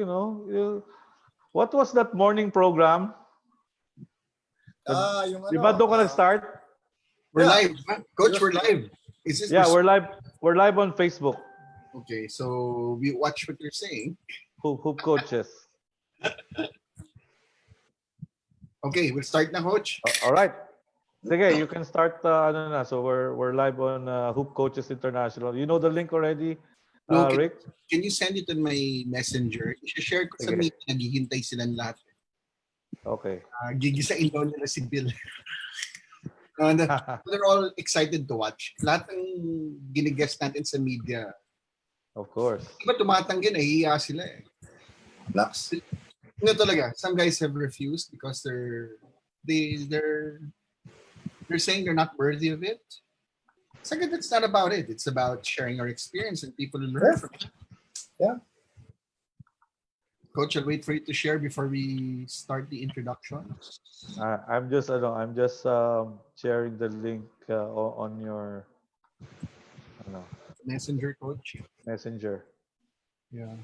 what was that morning program? Yung Di ba doon ka nag-start? We're live. Coach, we're live. We're live. We're live on Facebook. Okay, so we watch what you're saying. Hoop coaches. Okay, we'll start na, Coach. All right. Sige, you can start. So we're live on Hoop Coaches International. You know the link already, Rick? Can you send it on my messenger? I-share ko sa meet. Naghihintay silang lahat. Okay. Gigisain daw nila si Bill. They're all excited to watch. Lahat ng ginigest natin sa media. Of course. Iba tumatanggi, nahihiya sila eh. Blacks. Talaga. Some guys have refused because they're saying they're not worthy of it. Second, it's not about it. It's about sharing our experience and people learn from it. Yeah. Coach, I'll wait for you to share before we start the introduction. I'm just sharing the link on your Messenger, Coach. Messenger. Yeah.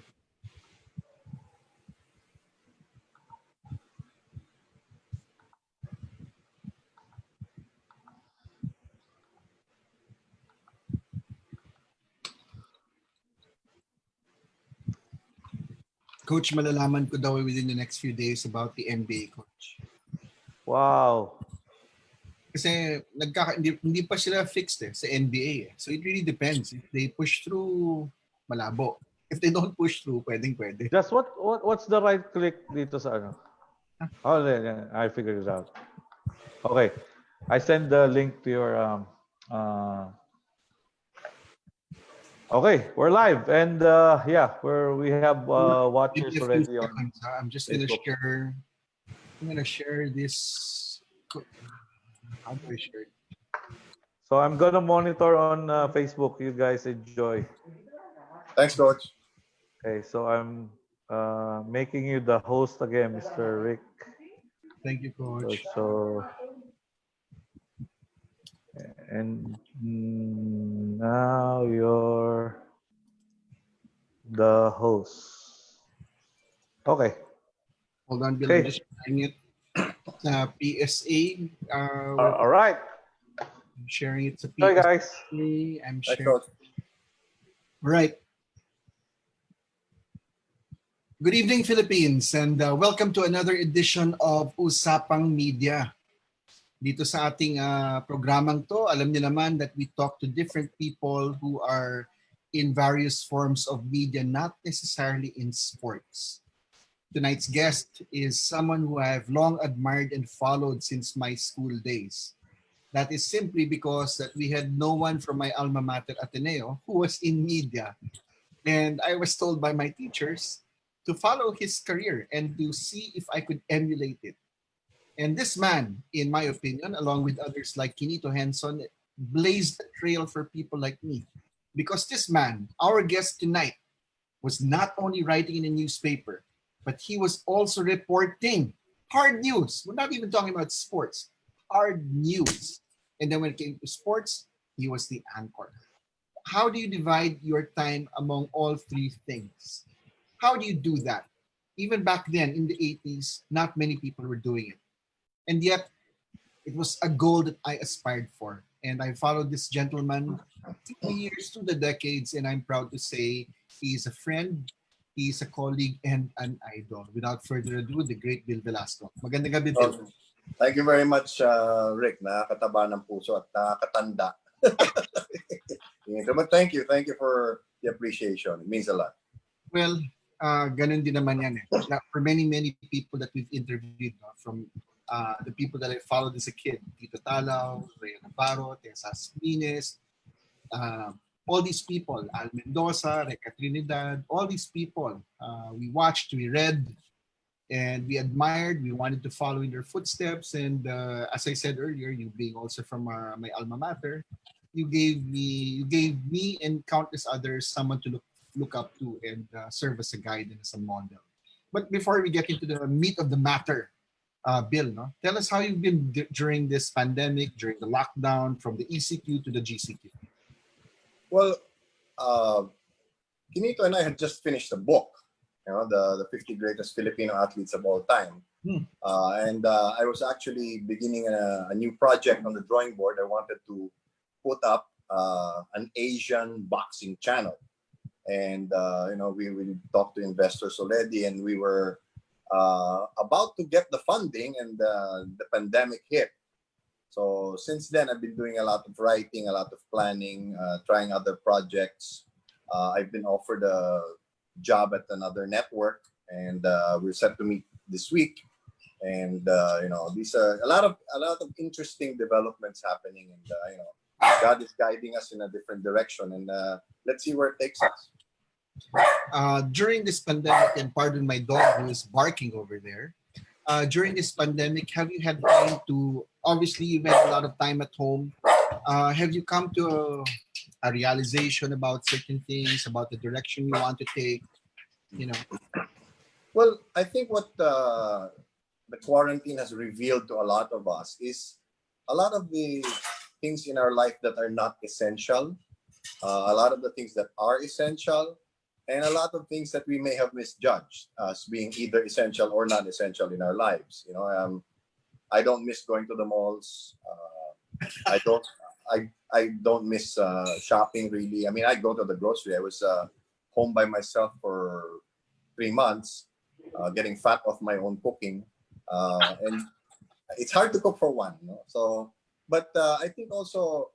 Coach, malalaman ko daw within the next few days about the NBA, Coach. Wow. Kasi hindi pa sila fixed sa NBA. So it really depends. If they push through, malabo. If they don't push through, pwede. Just what's the right click dito sa ano? Oh, yeah, I figured it out. Okay. I send the link to your Okay, we're live, and we have watchers already on. I'm just gonna share. I'm gonna share this. How do I share it? So I'm gonna monitor on Facebook. You guys enjoy. Thanks, Coach. Okay, so I'm making you the host again, Mr. Rick. Thank you, Coach. So and now you're the host. Okay. Hold on, Bill. I'm just sharing it. PSA. All right. I'm sharing it to PSA. Hi, guys. I'm sharing. Right. Good evening, Philippines, and welcome to another edition of Usapang Media. Dito sa ating programang to, alam niyo naman that we talk to different people who are in various forms of media, not necessarily in sports. Tonight's guest is someone who I have long admired and followed since my school days. That is simply because that we had no one from my alma mater Ateneo who was in media. And I was told by my teachers to follow his career and to see if I could emulate it. And this man, in my opinion, along with others like Kinito Henson, blazed a trail for people like me. Because this man, our guest tonight, was not only writing in a newspaper, but he was also reporting hard news. We're not even talking about sports, hard news. And then when it came to sports, he was the anchor. How do you divide your time among all three things? How do you do that? Even back then in the 80s, not many people were doing it. And yet, it was a goal that I aspired for. And I followed this gentleman through the years, through the decades, and I'm proud to say he's a friend, he's a colleague, and an idol. Without further ado, the great Bill Velasco. Magandang gabi, Bill. Thank you very much, Rick. Nakakataba ng puso at nakakatanda. But thank you for the appreciation. It means a lot. Well, ganun din naman yan. For many people that we've interviewed, from the people that I followed as a kid, Tito Talaw, Rhea Navarro, Tessa Smines, all these people, Al Mendoza, Reca Trinidad, all these people, we watched, we read, and we admired, we wanted to follow in their footsteps. And as I said earlier, you being also from my alma mater, you gave me and countless others someone to look up to and serve as a guide and as a model. But before we get into the meat of the matter, Bill, tell us how you've been during this pandemic, during the lockdown, from the ECQ to the GCQ. Well, Kinito and I had just finished a book the 50 greatest Filipino athletes of all time. I was actually beginning a new project on the drawing board. I wanted to put up an Asian boxing channel. And, we talked to investors already, and we were about to get the funding, and the pandemic hit. So since then, I've been doing a lot of writing, a lot of planning, trying other projects. I've been offered a job at another network, and we're set to meet this week. And these are a lot of interesting developments happening, and God is guiding us in a different direction, and let's see where it takes us. During this pandemic, and pardon my dog who is barking over there. During this pandemic, have you had time to? Obviously, you've had a lot of time at home. Have you come to a realization about certain things, about the direction you want to take? Well, I think what the quarantine has revealed to a lot of us is a lot of the things in our life that are not essential, a lot of the things that are essential, and a lot of things that we may have misjudged as being either essential or not essential in our lives. I don't miss going to the malls. I don't miss shopping really. I mean, I go to the grocery. I was home by myself for 3 months, getting fat off my own cooking, and it's hard to cook for one. So, but I think also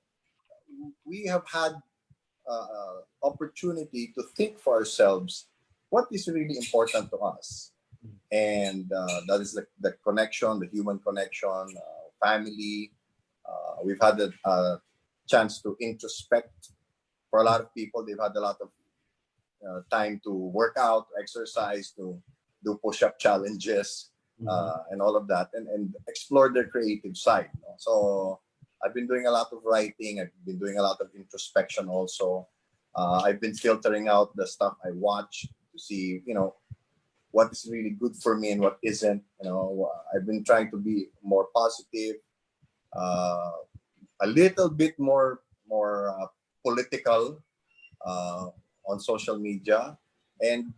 we have had opportunity to think for ourselves what is really important to us, and that is the connection, the human connection, family. We've had a chance to introspect. For a lot of people, they've had a lot of time to work out, exercise, to do push-up challenges, and all of that, and explore their creative side. So I've been doing a lot of writing. I've been doing a lot of introspection also. I've been filtering out the stuff I watch to see, what is really good for me and what isn't. I've been trying to be more positive, a little bit more political on social media, and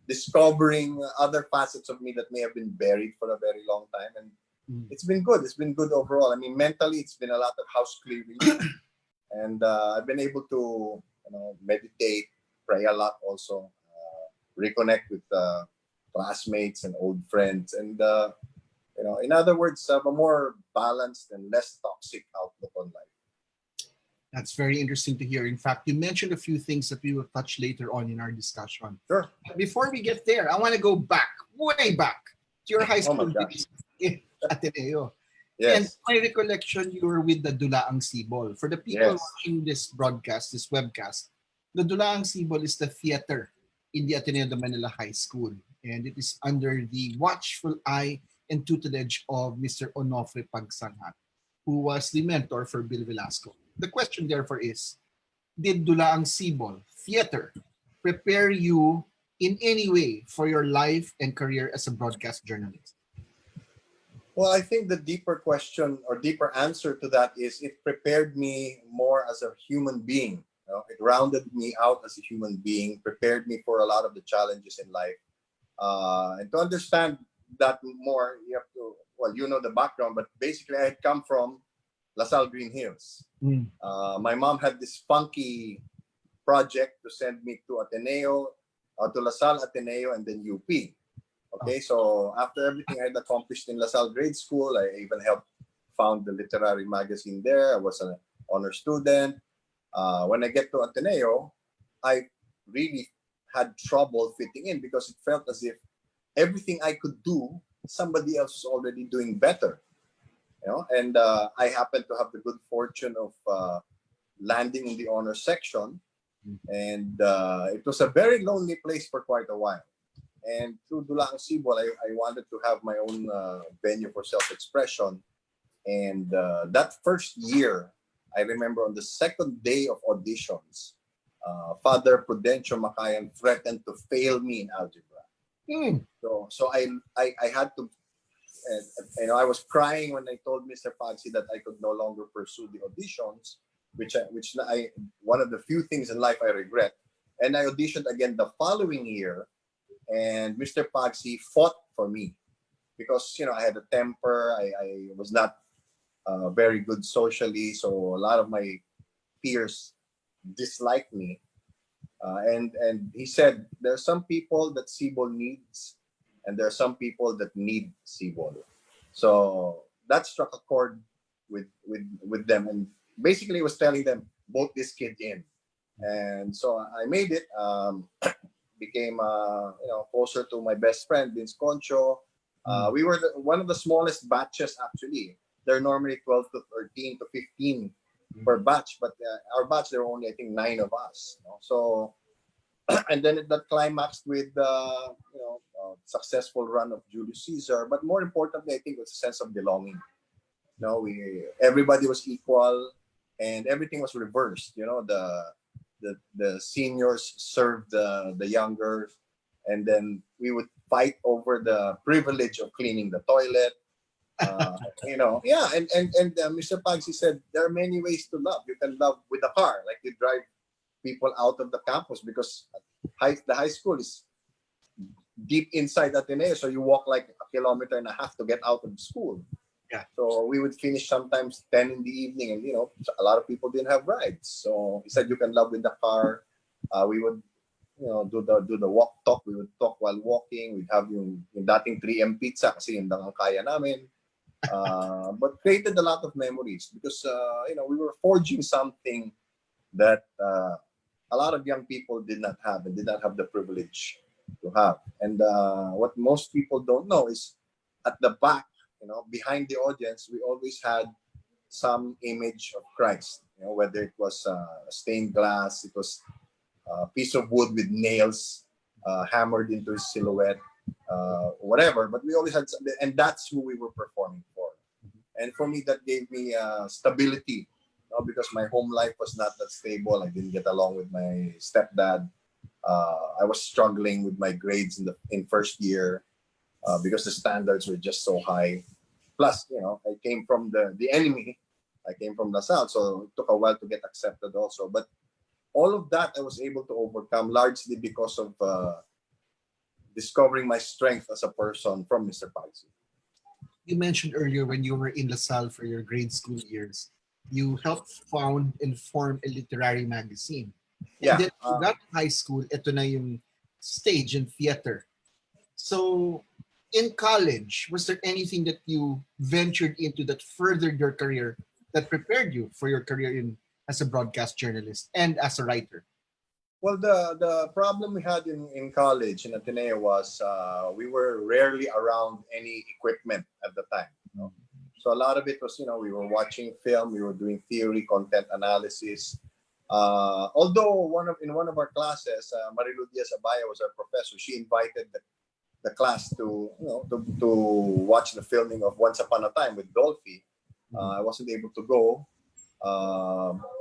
discovering other facets of me that may have been buried for a very long time. And it's been good. It's been good overall. I mean, mentally, it's been a lot of house clearing. And I've been able to, meditate, pray a lot also, reconnect with classmates and old friends. And, in other words, have a more balanced and less toxic outlook on life. That's very interesting to hear. In fact, you mentioned a few things that we will touch later on in our discussion. Sure. Before we get there, I want to go back, way back, to your high school days in Ateneo. Yes. And my recollection, you were with the Dulaang Sibol. For the people watching this broadcast, this webcast, the Dulaang Sibol is the theater in the Ateneo de Manila High School. And it is under the watchful eye and tutelage of Mr. Onofre Pagsanhat, who was the mentor for Bill Velasco. The question therefore is, did Dulaang Sibol theater prepare you in any way for your life and career as a broadcast journalist? Well, I think the deeper question or deeper answer to that is it prepared me more as a human being. It rounded me out as a human being, prepared me for a lot of the challenges in life. And to understand that more, you have to, the background, but basically I had come from LaSalle Green Hills. My mom had this funky project to send me to Ateneo, to LaSalle Ateneo, and then UP. Okay, so after everything I had accomplished in LaSalle grade school, I even helped found the literary magazine there. I was an honor student. When I get to Ateneo, I really had trouble fitting in because it felt as if everything I could do, somebody else was already doing better. And I happened to have the good fortune of landing in the honor section, and it was a very lonely place for quite a while. And through Dulaang Sibol, I wanted to have my own venue for self-expression. And that first year, I remember on the second day of auditions, Father Prudencio Macayan threatened to fail me in algebra. So I had to, I was crying when I told Mr. Pagsy that I could no longer pursue the auditions, which one of the few things in life I regret. And I auditioned again the following year, and Mr. Pagsy fought for me because I had a temper. I was not very good socially, so a lot of my peers disliked me. And he said there are some people that Cebol needs, and there are some people that need Cebol. So that struck a chord with them, and basically was telling them, vote this kid in. And so I made it. Became closer to my best friend Vince Concho. We were one of the smallest batches actually. They're normally 12 to 13 to 15 per batch, but our batch there were only I think 9 of us. So and then that climaxed with successful run of Julius Caesar. But more importantly, I think it was a sense of belonging. Everybody was equal, and everything was reversed. The seniors served the younger, and then we would fight over the privilege of cleaning the toilet. And Mr. Pagsy said there are many ways to love. You can love with a car, like you drive people out of the campus because the high school is deep inside Ateneo, so you walk like 1.5 kilometers to get out of the school. Yeah. So we would finish sometimes 10 in the evening, and a lot of people didn't have rides. So he said you can love with the car. We would do the walk talk. We would talk while walking. We'd have yung dating 3M pizza kasi yun lang ang kaya namin. But created a lot of memories because we were forging something that a lot of young people did not have and did not have the privilege to have. And what most people don't know is at the back, behind the audience, we always had some image of Christ. Whether it was stained glass, it was a piece of wood with nails hammered into his silhouette, whatever. But we always had, and that's who we were performing for. And for me, that gave me stability, because my home life was not that stable. I didn't get along with my stepdad. I was struggling with my grades in first year because the standards were just so high. Plus, I came from the enemy. I came from the South, so it took a while to get accepted also. But all of that I was able to overcome largely because of discovering my strength as a person from Mr. Pagsy. You mentioned earlier when you were in LaSalle for your grade school years, you helped found and form a literary magazine. Yeah. And then you got to high school, ito na yung stage and theater. So in college, was there anything that you ventured into that furthered your career, that prepared you for your career as a broadcast journalist and as a writer? Well, the problem we had in college in Ateneo was we were rarely around any equipment at the time. So a lot of it was, we were watching film, we were doing theory, content analysis. Although in one of our classes, Marilu Diaz-Abaya was our professor. She invited the class to watch the filming of Once Upon a Time with Dolphy. I wasn't able to go,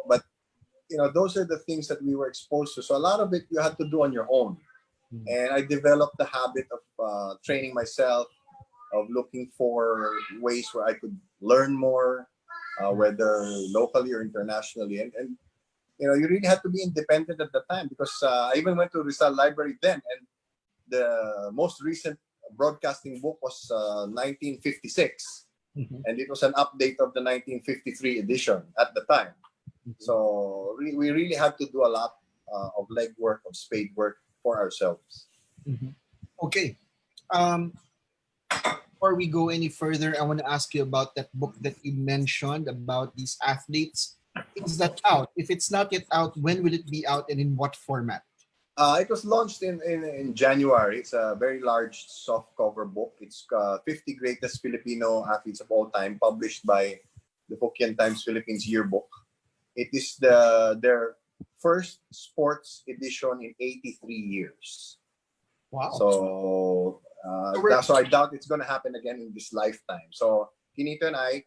but those are the things that we were exposed to. So a lot of it you had to do on your own. And I developed the habit of training myself, of looking for ways where I could learn more, whether locally or internationally. And you really had to be independent at the time because I even went to Rizal Library then, and the most recent broadcasting book was 1956. And it was an update of the 1953 edition at the time. So we really had to do a lot of legwork, of spade work for ourselves. Okay. Before we go any further, I want to ask you about that book that you mentioned about these athletes. Is that out? If it's not yet out, when will it be out and in what format? It was launched in January. It's a very large softcover book. It's 50 Greatest Filipino Athletes of All Time, published by the Hokkien Times Philippines Yearbook. It is their first sports edition in 83 years. Wow. So I doubt it's going to happen again in this lifetime. So Kinito and I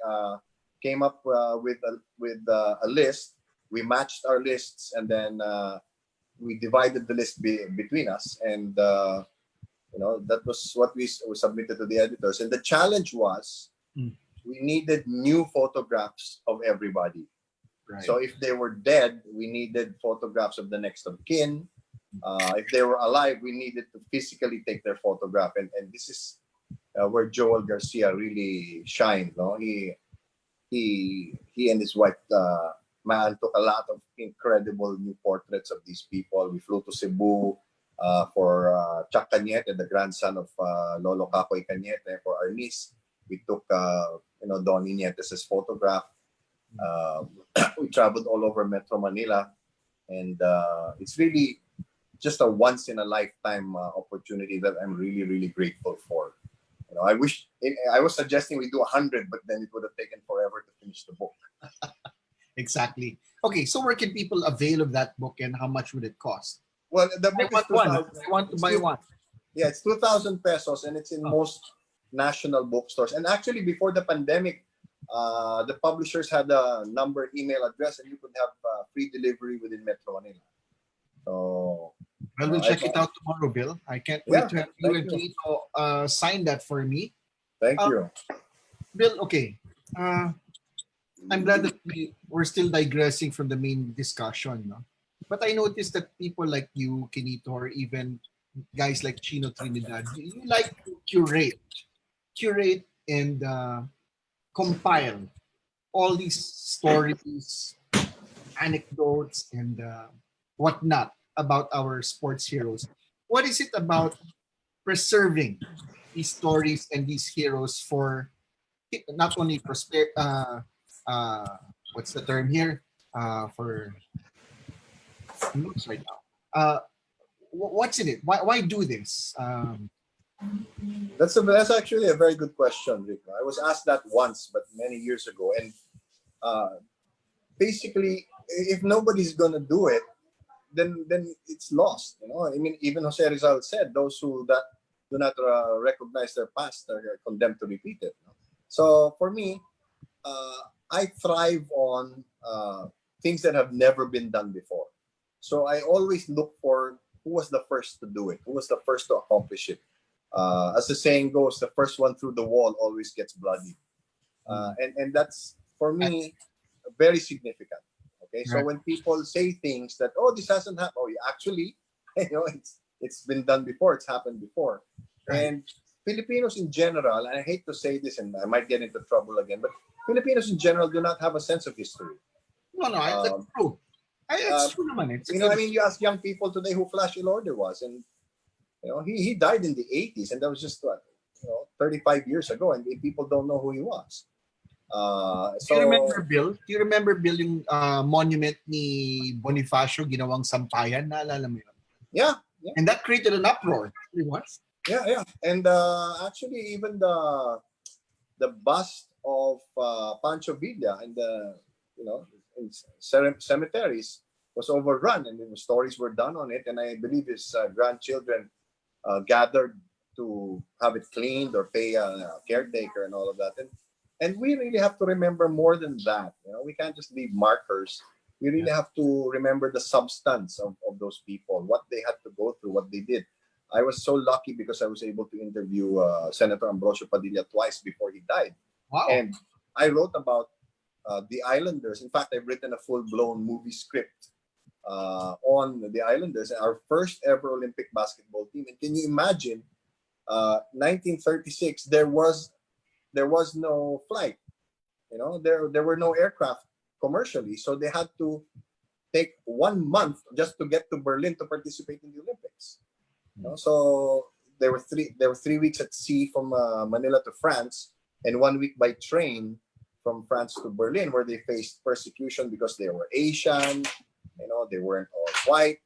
came up with a list. We matched our lists, and then we divided the list between us. And that was what we submitted to the editors. And the challenge was we needed new photographs of everybody. Right. So if they were dead, we needed photographs of the next of kin. If they were alive, we needed to physically take their photograph, and this is where Joel Garcia really shined. No, he and his wife man took a lot of incredible new portraits of these people. We flew to Cebu for Chuck Cañete, the grandson of Lolo Cacoy Cañete, for our niece. We took Donnie Nietes' photograph. We traveled all over Metro Manila, and it's really just a once in a lifetime opportunity that I'm really, really grateful for. I wish I was suggesting we do 100, but then it would have taken forever to finish the book. Exactly. Okay, so where can people avail of that book, and how much would it cost? Well, the book is 2,000. I want to buy one. Yeah, it's 2,000 pesos, and it's in most national bookstores. And actually, before the pandemic, the publishers had a number, email address, and you could have free delivery within Metro Manila. So, well, we'll check it out tomorrow, Bill. I can't wait to have you and Tito sign that for me. Thank you. Bill, okay. I'm glad that we're still digressing from the main discussion. No? But I noticed that people like you, Kinito, or even guys like Chino Trinidad, you like to curate and compile all these stories, anecdotes, and whatnot about our sports heroes. What is it about preserving these stories and these heroes for not only what's the term here? For looks right now. What's in it? Why do this? That's actually a very good question, Rick. I was asked that once, but many years ago. And basically, if nobody's gonna do it, then it's lost. I mean, even Jose Rizal said, those who do not recognize their past are condemned to repeat it. So for me, I thrive on things that have never been done before. So I always look for who was the first to do it, who was the first to accomplish it. As the saying goes, the first one through the wall always gets bloody. And that's, for me, very significant. Okay, so when people say things that, oh, this hasn't happened, actually, it's been done before, it's happened before. And Filipinos in general, and I hate to say this, and I might get into trouble again, but Filipinos in general do not have a sense of history. No, that's true. It's true, man. I mean, you ask young people today who Flash Elorder was, and he died in the 80s, and that was just 35 years ago, and people don't know who he was. Do you remember Bill yung monument ni Bonifacio ginawang sampayan? Naalala mo yun? Yeah. And that created an uproar. It was? Yeah. And actually, even the bust of Pancho Villa and in cemeteries was overrun, and stories were done on it. And I believe his grandchildren gathered to have it cleaned or pay a caretaker and all of that. And we really have to remember more than that. We can't just leave markers. We really have to remember the substance of those people, what they had to go through, what they did. I was so lucky because I was able to interview Senator Ambrosio Padilla twice before he died. Wow. And I wrote about the Islanders. In fact, I've written a full-blown movie script on the Islanders, our first ever Olympic basketball team. And can you imagine, 1936, there was no flight. There were no aircraft commercially, so they had to take 1 month just to get to Berlin to participate in the Olympics. So there were 3 weeks at sea from Manila to France, and 1 week by train from France to Berlin, where they faced persecution because they were Asian. They weren't all white.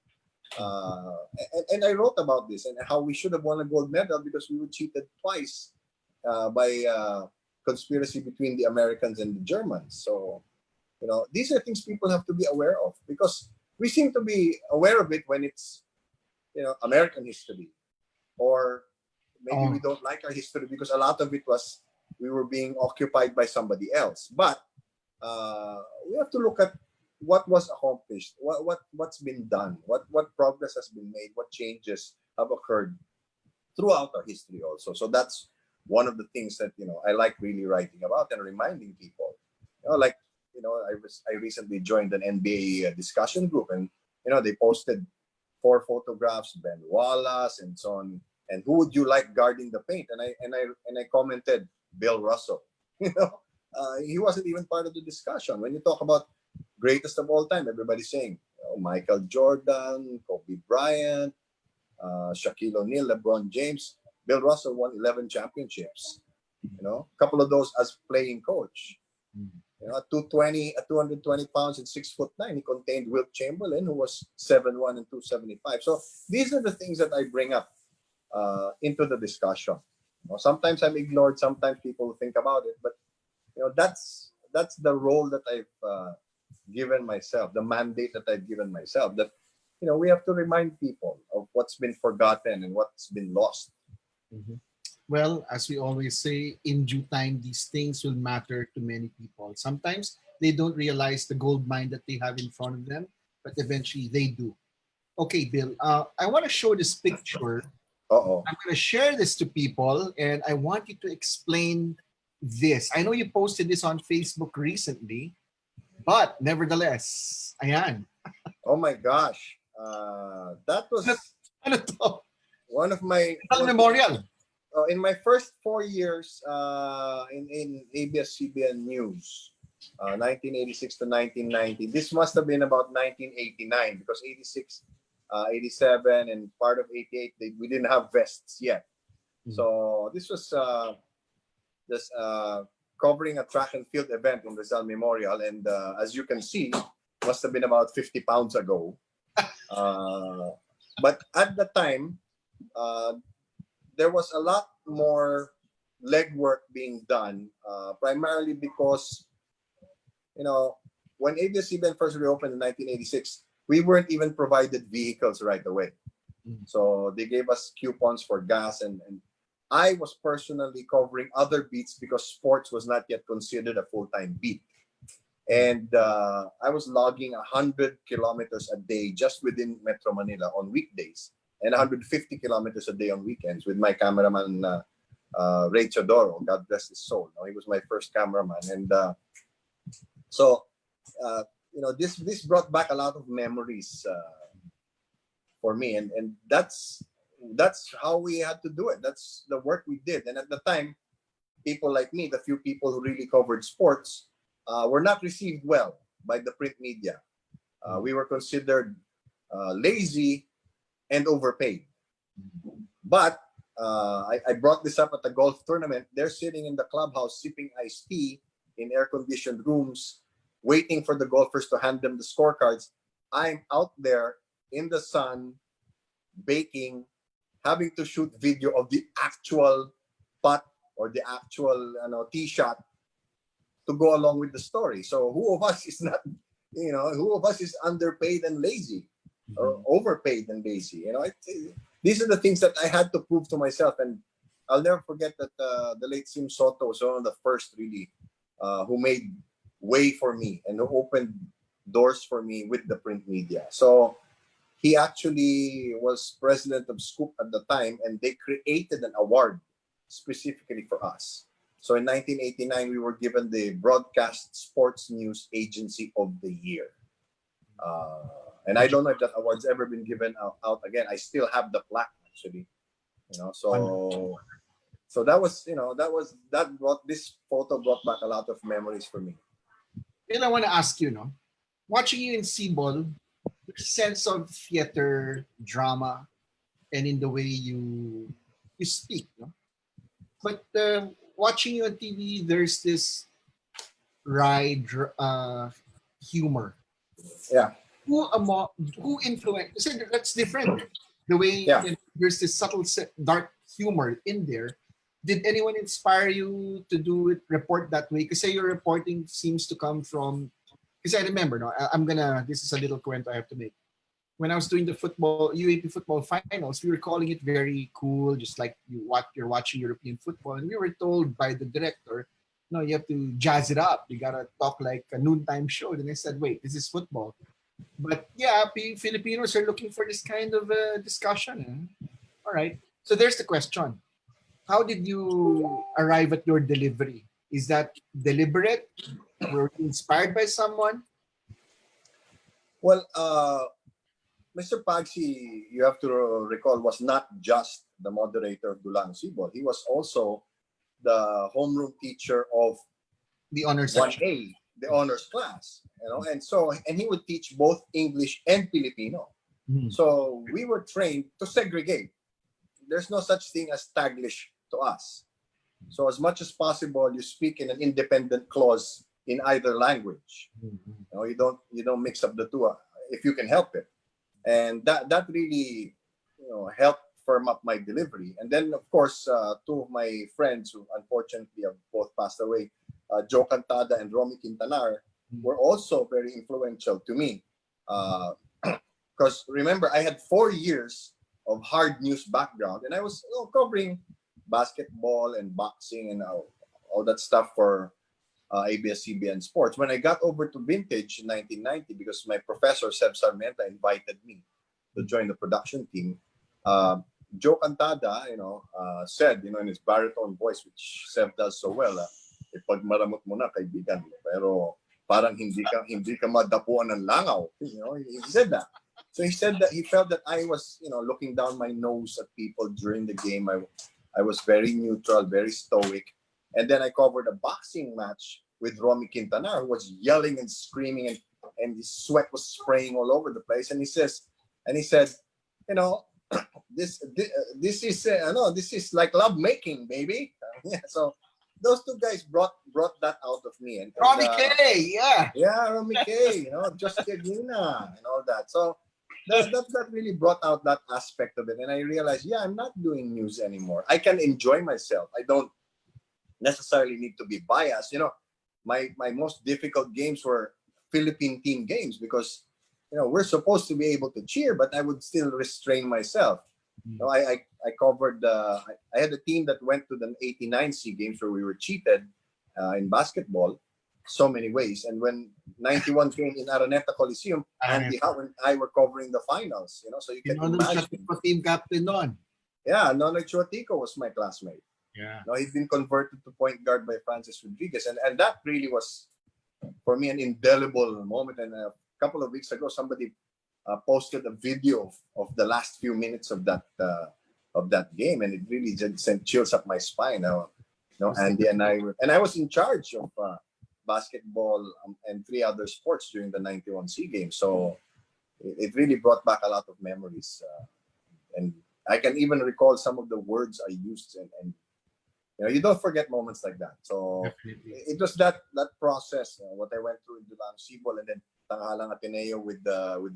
And I wrote about this and how we should have won a gold medal because we were cheated twice by conspiracy between the Americans and the Germans. So, these are things people have to be aware of, because we seem to be aware of it when it's, American history, or maybe we don't like our history because a lot of it was we were being occupied by somebody else. But we have to look at what was accomplished, what's been done, what progress has been made, what changes have occurred throughout our history also. So that's one of the things that I like really writing about and reminding people. I recently joined an NBA discussion group, and they posted 4 photographs, Ben Wallace, and so on. And who would you like guarding the paint? And I commented Bill Russell. He wasn't even part of the discussion. When you talk about greatest of all time, everybody's saying Michael Jordan, Kobe Bryant, Shaquille O'Neal, LeBron James. Bill Russell won 11 championships. A couple of those as playing coach. At 220 pounds and 6'9", he contained Wilt Chamberlain, who was 7'1" and 275. So these are the things that I bring up into the discussion. Sometimes I'm ignored. Sometimes people think about it, but that's the role that I've given myself, the mandate that I've given myself. That we have to remind people of what's been forgotten and what's been lost. Mm-hmm. Well, as we always say, in due time, these things will matter to many people. Sometimes they don't realize the gold mine that they have in front of them, but eventually they do. Okay, Bill, I want to show this picture. I'm going to share this to people, and I want you to explain this. I know you posted this on Facebook recently, but nevertheless, ayan. Oh my gosh. That was one of my... memorial. In my first 4 years in ABS-CBN News, 1986 to 1990, this must have been about 1989 because 86, 87, and part of 88, we didn't have vests yet. So this was just covering a track and field event in Rizal Memorial. And as you can see, must have been about 50 pounds ago. But at the time, there was a lot more legwork being done, primarily because, when ABS-CBN first reopened in 1986, we weren't even provided vehicles right away. So they gave us coupons for gas, and I was personally covering other beats because sports was not yet considered a full-time beat. And I was logging 100 kilometers a day just within Metro Manila on weekdays, and 150 kilometers a day on weekends with my cameraman, Ray Chodoro. God bless his soul. He was my first cameraman. And this brought back a lot of memories for me. And that's how we had to do it. That's the work we did. And at the time, people like me, the few people who really covered sports, were not received well by the print media. We were considered lazy and overpaid. But I brought this up at the golf tournament. They're sitting in the clubhouse sipping iced tea in air-conditioned rooms, waiting for the golfers to hand them the scorecards. I'm out there in the sun, baking, having to shoot video of the actual putt or the actual tee shot to go along with the story. So who of us is not, who of us is underpaid and lazy? Or overpaid and lazy. These are the things that I had to prove to myself, and I'll never forget that the late Sim Soto was one of the first really who made way for me and who opened doors for me with the print media. So he actually was president of Scoop at the time, and they created an award specifically for us. So in 1989, we were given the Broadcast Sports News Agency of the Year. And I don't know if that award's ever been given out again. I still have the plaque, actually. So that was, this photo brought back a lot of memories for me. And I want to ask you, watching you in C-Ball, there's a sense of theater, drama, and in the way you speak, But watching you on TV, there's this wry humor. Yeah. Who influenced? That's different. The way there's this subtle dark humor in there. Did anyone inspire you to report that way? Because your reporting seems to come from. Because I remember, this is a little comment I have to make. When I was doing the UAP football finals, we were calling it very cool, just like you're watching European football, and we were told by the director, no, you have to jazz it up. You gotta talk like a noontime show. Then I said, wait, this is football. But yeah, Filipinos are looking for this kind of discussion. All right. So there's the question. How did you arrive at your delivery? Is that deliberate? Were you inspired by someone? Well, Mr. Pagsi, you have to recall, was not just the moderator of Dulang Sibol. He was also the homeroom teacher of The honor section. 1A, the honors class. And he would teach both English and Filipino. So we were trained to segregate. There's no such thing as Taglish to us. So as much as possible, you speak in an independent clause in either language. You don't mix up the two if you can help it. And that really helped firm up my delivery. And then of course, two of my friends who unfortunately have both passed away, Joe Cantada and Romy Quintanar, were also very influential to me. Because remember, I had 4 years of hard news background, and I was covering basketball and boxing and all that stuff for ABS-CBN Sports. When I got over to Vintage in 1990, because my professor, Seb Sarmenta, invited me to join the production team, Joe Cantada, said, in his baritone voice, which Seb does so well, pag maramot mo na, kaibigan mo, pero parang hindi ka madapuan ng langaw. He said that. So he said that he felt that I was, looking down my nose at people during the game. I was very neutral, very stoic. And then I covered a boxing match with Romy Quintanar, who was yelling and screaming, and his sweat was spraying all over the place. And he said, this is like love making, baby. So those two guys brought that out of me. And Romy K, yeah. Yeah, Romy K, just Gina and all that. So that really brought out that aspect of it. And I realized, I'm not doing news anymore. I can enjoy myself. I don't necessarily need to be biased. My most difficult games were Philippine team games because, we're supposed to be able to cheer, but I would still restrain myself. I covered I had a team that went to the 89 SEA Games where we were cheated in basketball so many ways. And when 91 came in Araneta Coliseum, Andy Howe and I were covering the finals. So you can imagine. Team captain on. Yeah, Nonoy Chuatico was my classmate. Yeah. He'd been converted to point guard by Francis Rodriguez. And that really was, for me, an indelible moment. And a couple of weeks ago, somebody posted a video of the last few minutes of that game, and it really just sent chills up my spine. Andy and I was in charge of basketball and 3 other sports during the 91 SEA Games. So it really brought back a lot of memories, and I can even recall some of the words I used, and you don't forget moments like that. So definitely. It was that process, what I went through in Dulang Sibol, and then Tanghalang Ateneo with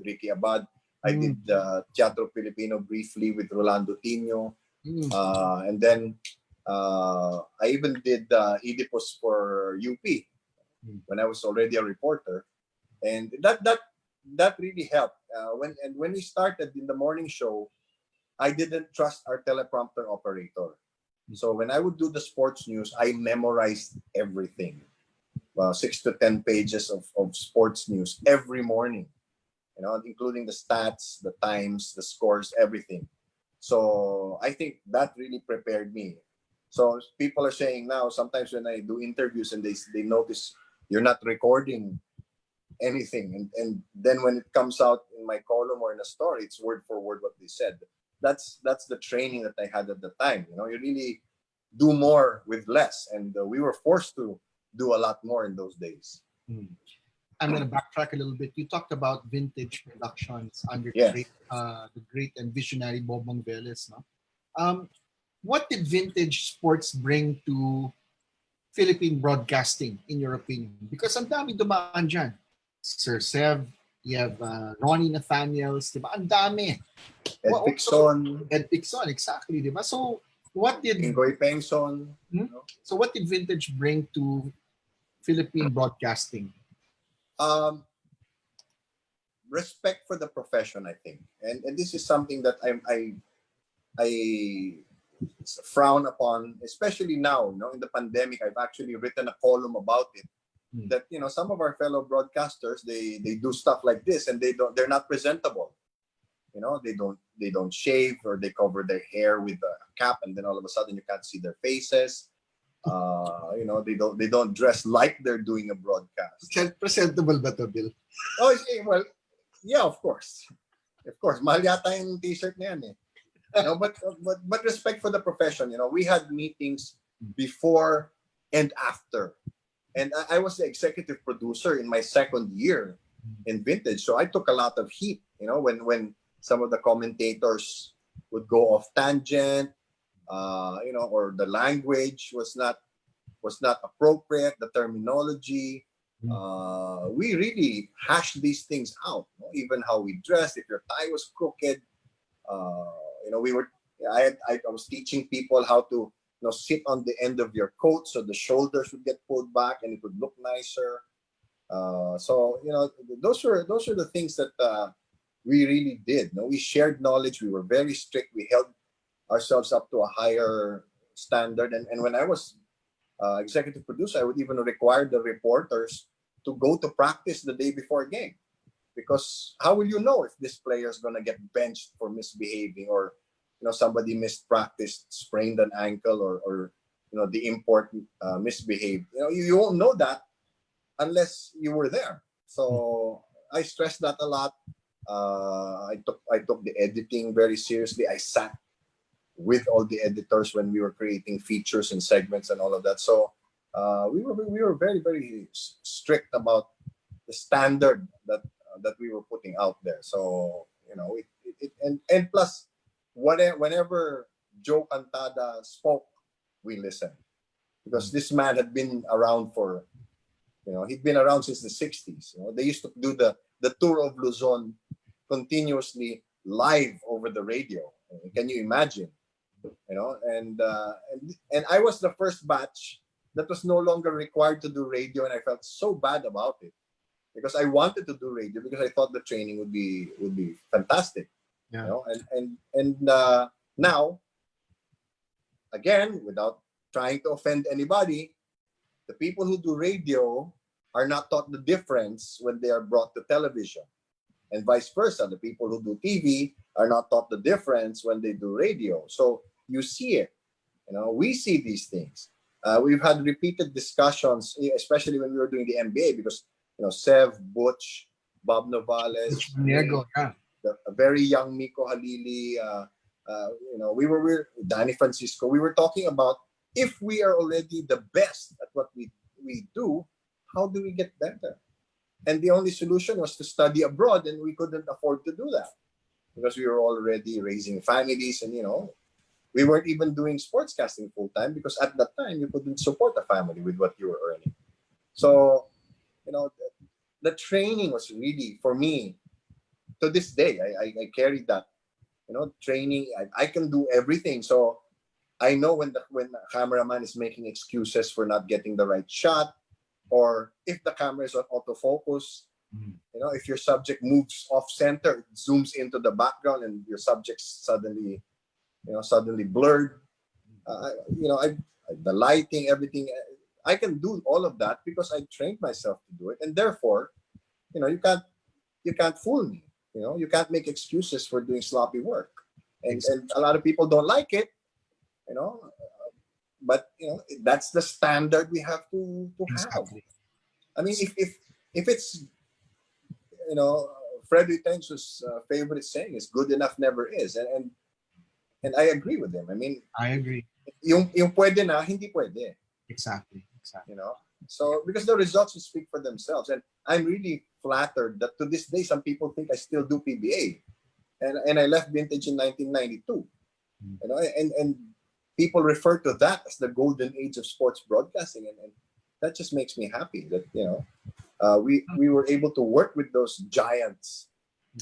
Ricky Abad. I did Teatro Filipino briefly with Rolando Tino, and then I even did Oedipus for UP when I was already a reporter, and that really helped. When we started in the morning show, I didn't trust our teleprompter operator. So when I would do the sports news, I memorized everything. 6 to 10 pages of sports news every morning, including the stats, the times, the scores, everything. So I think that really prepared me. So people are saying now, sometimes when I do interviews and they notice you're not recording anything, and then when it comes out in my column or in a story, it's word for word what they said. That's the training that I had at the time. You really do more with less, and we were forced to do a lot more in those days. I'm going to backtrack a little bit. You talked about Vintage Productions under the great and visionary Bobong Velez. No? What did Vintage Sports bring to Philippine broadcasting, in your opinion? Because ang dami dumaan dyan. Sir Sev, you have Ronnie Nathaniels, diba? Ang dami. Ed Pixon, exactly, diba? So, what did Ingoy Pengson? So, what did Vintage bring to Philippine broadcasting? Respect for the profession, I think, and this is something that I frown upon, especially now. In the pandemic, I've actually written a column about it. That some of our fellow broadcasters they do stuff like this, and they're not presentable. They don't shave, or they cover their hair with a cap, and then all of a sudden you can't see their faces. They don't dress like they're doing a broadcast. Presentable ba to, Bill? Oh, well, yeah, of course. Of course, mahal yata yung t-shirt na yan eh. No, but respect for the profession. You know, we had meetings before and after. And I was the executive producer in my second year in Vintage. So I took a lot of heat, you know, when some of the commentators would go off tangent, you know, or the language was not appropriate, the terminology. We really hashed these things out, you know, even how we dressed, if your tie was crooked. You know, I was teaching people how to, you know, sit on the end of your coat so the shoulders would get pulled back and it would look nicer. So you know, those were the things that we really did. You know, we shared knowledge. We were very strict. We held ourselves up to a higher standard. And when I was executive producer, I would even require the reporters to go to practice the day before a game, because how will you know if this player is going to get benched for misbehaving, or you know, somebody missed practice, sprained an ankle, or you know, the import misbehaved. You know, you won't know that unless you were there. So I stressed that a lot. I took the editing very seriously. I sat with all the editors when we were creating features and segments and all of that. So we were very, very strict about the standard that we were putting out there. So you know, and plus, whenever Joe Cantada spoke, we listened, because this man had been around for, you know, he'd been around since the 60s. You know, they used to do the tour of Luzon continuously live over the radio. Can you imagine? You know, and I was the first batch that was no longer required to do radio, and I felt so bad about it, because I wanted to do radio because I thought the training would be fantastic. Yeah. You know, and now, again, without trying to offend anybody, the people who do radio are not taught the difference when they are brought to television, and vice versa. The people who do TV are not taught the difference when they do radio. So you see it. You know, we see these things. We've had repeated discussions, especially when we were doing the NBA, because you know, Sev, Butch, Bob Novales, a very young Miko Halili, you know, we were Danny Francisco. We were talking about, if we are already the best at what we do, how do we get better? And the only solution was to study abroad, and we couldn't afford to do that because we were already raising families, and you know, we weren't even doing sportscasting full time, because at that time you couldn't support a family with what you were earning. So you know, the training was really, for me, to this day, I carried that, you know, training. I can do everything. So I know when the cameraman is making excuses for not getting the right shot, or if the camera is on autofocus, you know, if your subject moves off center, it zooms into the background, and your subject's suddenly blurred. You know, the lighting, everything. I can do all of that because I trained myself to do it, and therefore, you know, you can't fool me. You know, you can't make excuses for doing sloppy work, and a lot of people don't like it. You know, but you know, that's the standard we have to have. I mean, if it's, you know, Frederick Tensu's favorite saying is, "Good enough never is," and I agree with him. I mean, I agree. Yung pwede na, hindi pwede. Exactly. You know, so because the results will speak for themselves, and I'm really flattered that to this day some people think I still do PBA, and I left Vintage in 1992. You know, and people refer to that as the golden age of sports broadcasting, and that just makes me happy that, you know, we were able to work with those giants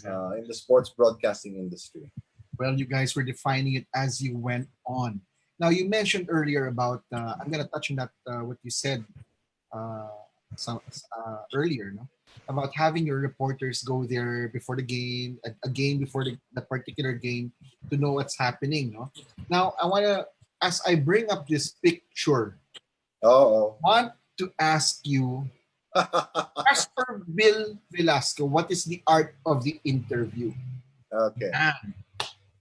in the sports broadcasting industry. Well, you guys were defining it as you went on. Now, you mentioned earlier about, I'm going to touch on that, what you said earlier, no? About having your reporters go there before the game, a game before the particular game, to know what's happening. No? Now, I want to, as I bring up this picture, want to ask you, as per Bill Velasco, what is the art of the interview? Okay.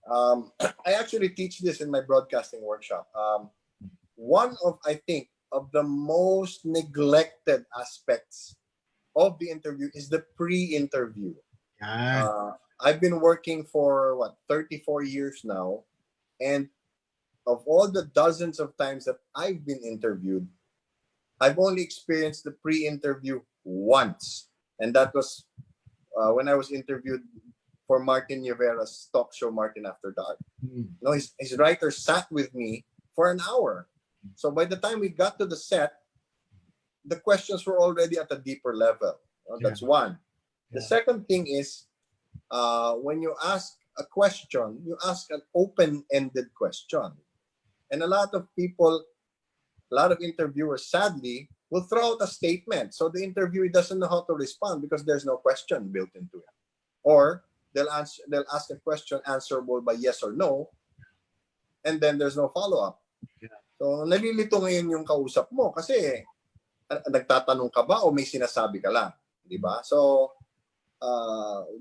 I actually teach this in my broadcasting workshop. One of, I think, of the most neglected aspects of the interview is the pre-interview. I've been working for 34 years now, and of all the dozens of times that I've been interviewed, I've only experienced the pre-interview once, and that was when I was interviewed for Martin Rivera's talk show, Martin After Dark. No, his writer sat with me for an hour. So by the time we got to the set, the questions were already at a deeper level. That's one. The second thing is, when you ask a question, you ask an open-ended question. And a lot of people, a lot of interviewers, sadly, will throw out a statement. So the interviewee doesn't know how to respond because there's no question built into it. Or they'll ask a question answerable by yes or no, and then there's no follow-up. So nalilito ngayon yung kausap mo kasi nagtatanong ka ba o may sinasabi ka lang, di ba? So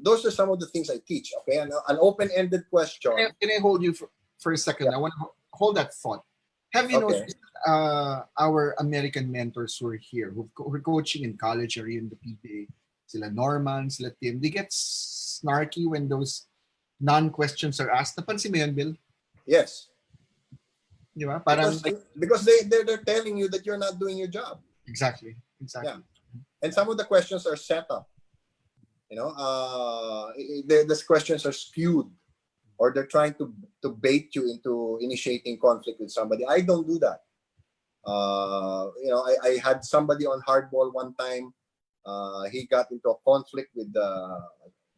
those are some of the things I teach. Okay, an open-ended question. Can I hold you for a second? I want to hold that thought. Have you noticed our American mentors who are here, who are coaching in college or in the PBA, sila Norman, sila Tim, they get snarky when those non-questions are asked. Napansin mo yun, Bill? Yes. Di ba? Parang because they're telling you that you're not doing your job. Exactly. Yeah. And some of the questions are set up. You know, these questions are skewed, or they're trying to bait you into initiating conflict with somebody. I don't do that. You know, I had somebody on hardball one time. He got into a conflict with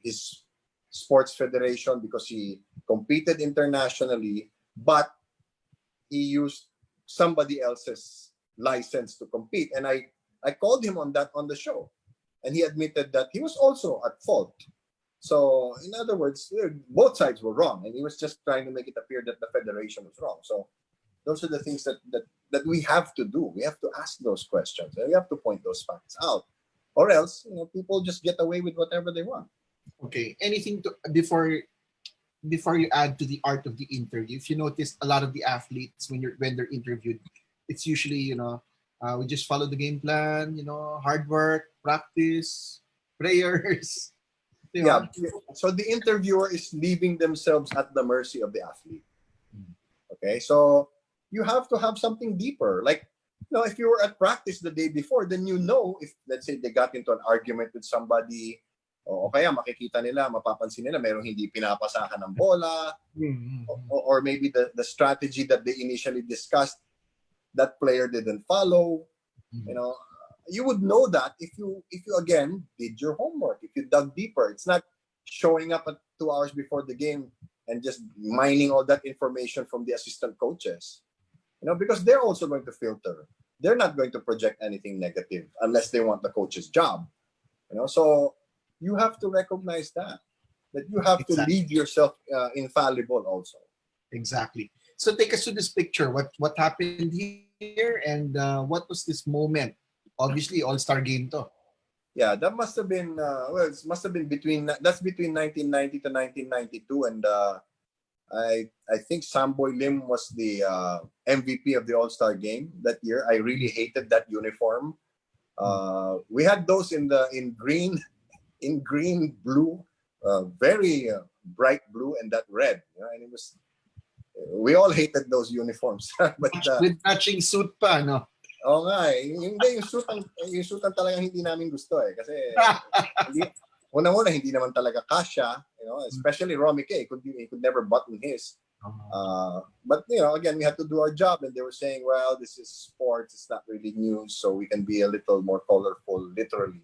his sports federation because he competed internationally, but he used somebody else's license to compete. And I called him on that on the show. And he admitted that he was also at fault. So, in other words, both sides were wrong. And he was just trying to make it appear that the federation was wrong. So, those are the things that we have to do. We have to ask those questions. And we have to point those facts out. Or else, you know, people just get away with whatever they want. Okay. Anything to before you add to the art of the interview? If you notice, a lot of the athletes when they're interviewed, it's usually, you know, we just follow the game plan, you know, hard work, practice, prayers. Yeah. So the interviewer is leaving themselves at the mercy of the athlete. Okay. So you have to have something deeper. Like, you know, if you were at practice the day before, then you know if, let's say, they got into an argument with somebody, o kaya makikita nila, mapapansin nila, mayroong hindi pinapasahan ng bola, or maybe the strategy that they initially discussed, that player didn't follow. You know, you would know that if you again did your homework, if you dug deeper. It's not showing up at 2 hours before the game and just mining all that information from the assistant coaches. You know, because they're also going to filter. They're not going to project anything negative unless they want the coach's job. You know, so you have to recognize that you have to leave yourself infallible also. Exactly. So take us to this picture. What happened here, and what was this moment? Obviously, All-Star game to. Yeah, that must have been it must have been between 1990 to 1992, and I think Samboy Lim was the MVP of the All-Star game that year. I really hated that uniform. We had those in green, blue, very bright blue, and that red. You know, and it was. We all hated those uniforms. But with matching suit pa, no? Oo nga eh. Yung suit ang talagang hindi namin gusto eh. Kasi unang-una hindi naman talaga kasya, you know, especially Romy K. He could never button his. But you know, again, we had to do our job, and they were saying, well, this is sports, it's not really news, so we can be a little more colorful, literally.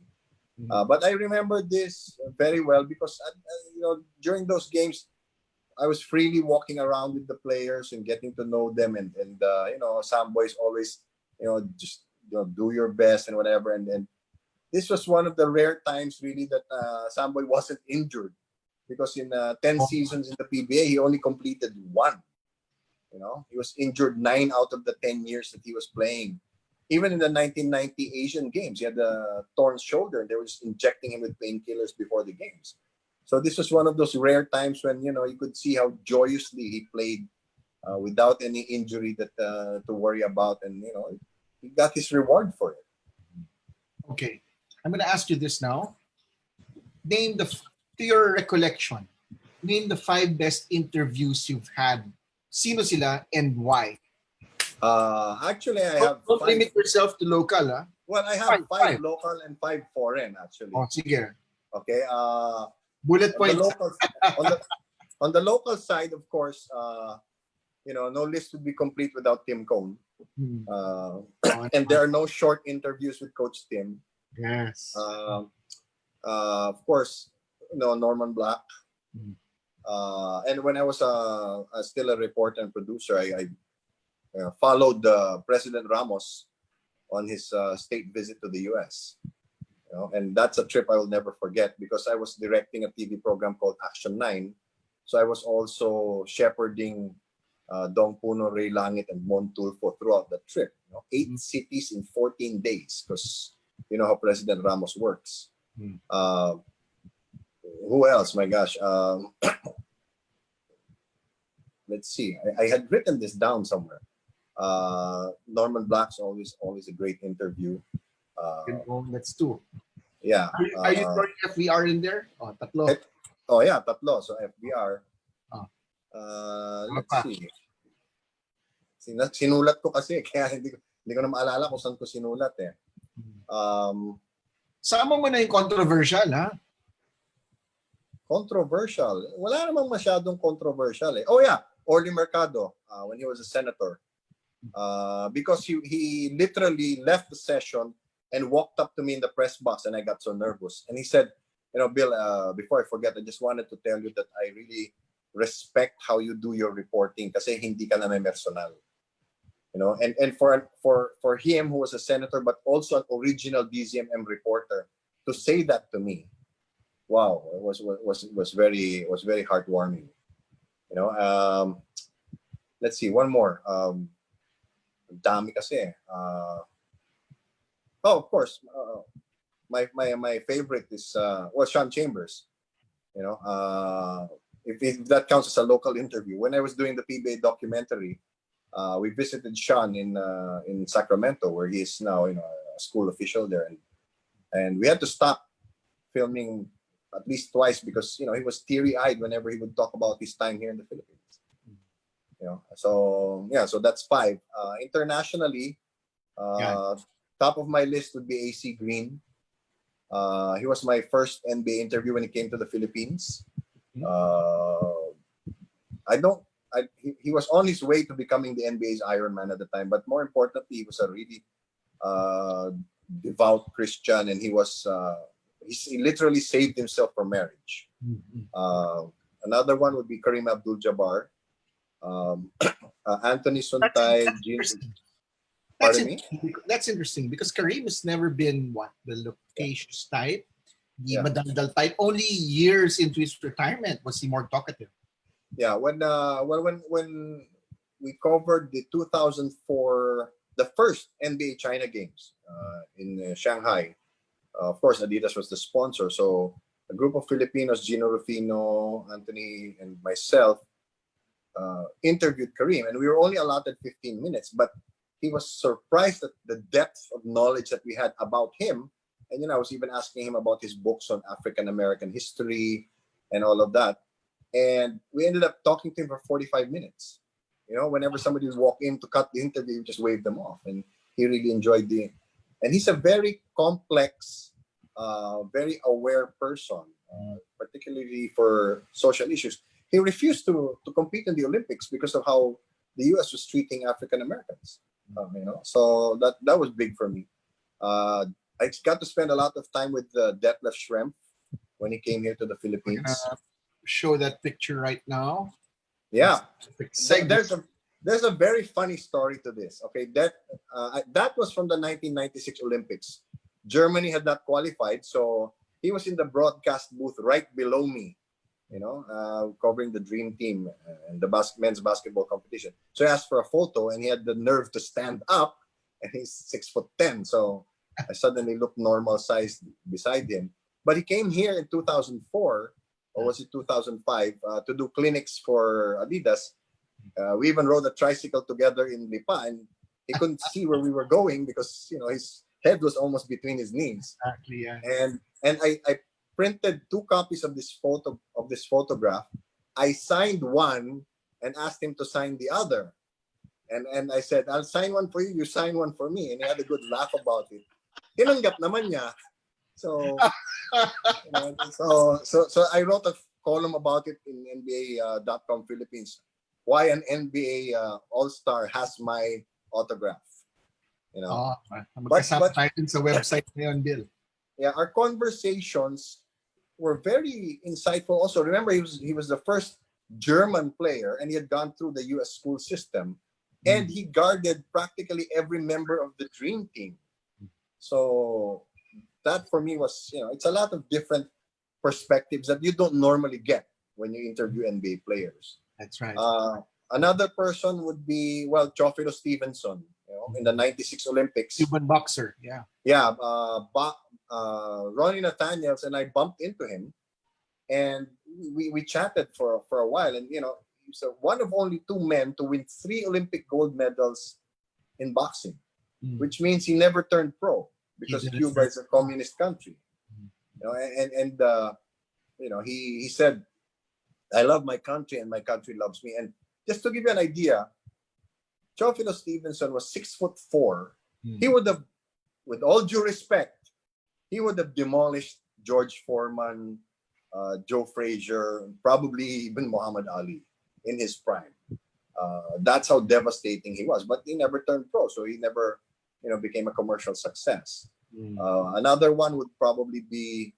But I remember this very well because you know, during those games, I was freely walking around with the players and getting to know them, and you know, Samboy is always, you know, just, you know, do your best and whatever. And this was one of the rare times really that Samboy wasn't injured, because in 10 seasons in the PBA, he only completed 1. You know, he was injured 9 out of the 10 years that he was playing. Even in the 1990 Asian Games, he had a torn shoulder, and they were just injecting him with painkillers before the games. So this was one of those rare times when, you know, you could see how joyously he played without any injury that to worry about, and you know, he got his reward for it. Okay, I'm going to ask you this now. to your recollection, name the 5 best interviews you've had. Sino sila and why? Actually, I have Don't 5. limit yourself to local, ah. Well, I have 5 Five. local and 5 foreign, actually. Oh, sige. Okay. Bullet On the points. local, on the local side, of course, no list would be complete without Tim Cone. And there are no short interviews with Coach Tim. Yes. Of course, Norman Black. And when I was still a reporter and producer, I followed President Ramos on his state visit to the U.S. And that's a trip I will never forget because I was directing a TV program called Action 9. So I was also shepherding Dong Puno, Ray Langit, and Mon Tulfo throughout the trip. 8 cities in 14 days because you know how President Ramos works. Who else? My gosh. Let's see. I had written this down somewhere. Norman Black's always a great interview. That's 2. Yeah. Are you throwing FVR in there? Oh, tatlo. Yeah, tatlo. So FBR. Let's see. Sinulat ko kasi kaya hindi ko na maalala kung saan ko sinulat eh. Sama mo na yung controversial, ha? Controversial. Wala namang masyadong controversial eh. Oh yeah, Orly Mercado when he was a senator. Because he literally left the session and walked up to me in the press box and I got so nervous. And he said, Bill, before I forget, I just wanted to tell you that I really respect how you do your reporting kasi hindi ka na may personal. And for him who was a senator but also an original DZMM reporter to say that to me, wow, it was very heartwarming. Let's see, one more. Dami kasi. Of course, my favorite is Sean Chambers. If that counts as a local interview. When I was doing the PBA documentary, we visited Sean in Sacramento, where he is now, a school official there, and we had to stop filming at least twice because he was teary-eyed whenever he would talk about his time here in the Philippines. So that's 5. Internationally, top of my list would be AC Green. He was my first NBA interview when he came to the Philippines. He was on his way to becoming the NBA's Iron Man at the time, but more importantly, he was a really devout Christian, and he literally saved himself from marriage. Another one would be Kareem Abdul-Jabbar, Anthony Suntay, That's interesting because Kareem has never been the loquacious type, the madaldal type. Only years into his retirement was he more talkative. Yeah, when we covered the 2004, the first NBA China games in Shanghai, of course Adidas was the sponsor. So a group of Filipinos, Gino Rufino, Anthony, and myself, interviewed Kareem, and we were only allotted 15 minutes, but he was surprised at the depth of knowledge that we had about him. And I was even asking him about his books on African American history and all of that. And we ended up talking to him for 45 minutes. Whenever somebody would walk in to cut the interview, we just waved them off. And he really enjoyed and he's a very complex, very aware person, particularly for social issues. He refused to compete in the Olympics because of how the U.S. was treating African Americans. So that was big for me. I got to spend a lot of time with Detlef Schrempf when he came here to the Philippines. Show that picture right now. Yeah, there's a very funny story to this. Okay, that was from the 1996 Olympics. Germany had not qualified, so he was in the broadcast booth right below me, covering the dream team and the men's basketball competition. So I asked for a photo, and he had the nerve to stand up, and he's 6'10", so I suddenly looked normal sized beside him. But he came here in 2004. Or was it 2005, to do clinics for Adidas. We even rode a tricycle together in Lipa, and he couldn't see where we were going because his head was almost between his knees. Exactly, yeah. And I printed 2 copies of this photograph. I signed one and asked him to sign the other. And I said, I'll sign one for you, you sign one for me. And he had a good laugh about it. Tinanggap naman niya. So, you know, so I wrote a column about it in NBA.com Philippines. Why an NBA All-Star has my autograph. You know. Magkasubtitle sa website ngayon, Bill. Yeah, our conversations were very insightful. Also, remember he was the first German player, and he had gone through the U.S. school system, and he guarded practically every member of the dream team. So that for me was, you know, it's a lot of different perspectives that you don't normally get when you interview NBA players. That's right. Another person would be, well, Teofilo Stevenson, you know, in the '96 Olympics. Cuban boxer, yeah. Yeah, Ronnie Nathaniels and I bumped into him, and we chatted for a while. And, you know, he's one of only 2 men to win 3 Olympic gold medals in boxing, which means he never turned pro because Cuba is a communist country. You know, and you know, he said, I love my country and my country loves me. And just to give you an idea, Teofilo Stevenson was 6'4". He would have, with all due respect, he would have demolished George Foreman, Joe Frazier, probably even Muhammad Ali in his prime. That's how devastating he was. But he never turned pro, so he never, you know, became a commercial success. Another one would probably be,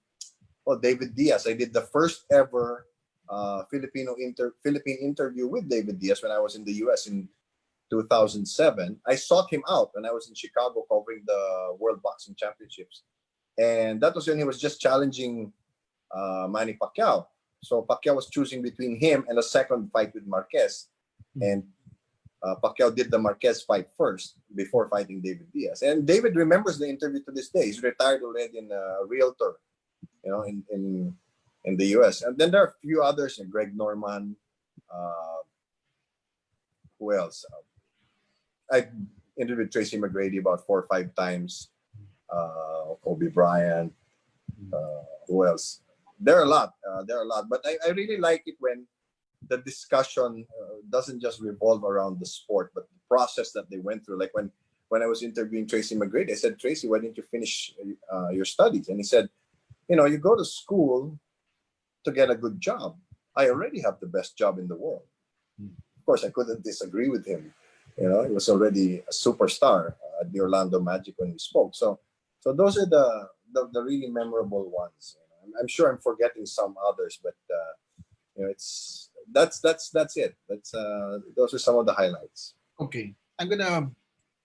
well, David Diaz. I did the first ever Philippine interview with David Diaz when I was in the U.S. in 2007. I sought him out when I was in Chicago covering the World Boxing Championships, and that was when he was just challenging Manny Pacquiao. So Pacquiao was choosing between him and a second fight with Marquez, and Pacquiao did the Marquez fight first before fighting David Diaz. And David remembers the interview to this day. He's retired already in a realtor, you know, in the U.S. And then there are a few others, Greg Norman. Who else? I interviewed Tracy McGrady about 4 or 5 times. Kobe Bryant. Who else? There are a lot. But I really like it when the discussion doesn't just revolve around the sport, but the process that they went through. Like when I was interviewing Tracy McGrady, I said, Tracy, why didn't you finish your studies? And he said, you know, you go to school to get a good job. I already have the best job in the world. Of course, I couldn't disagree with him. You know, he was already a superstar at the Orlando Magic when we spoke. So those are the really memorable ones. You know, I'm sure I'm forgetting some others, but you know, that's it. Those are some of the highlights. Okay, I'm gonna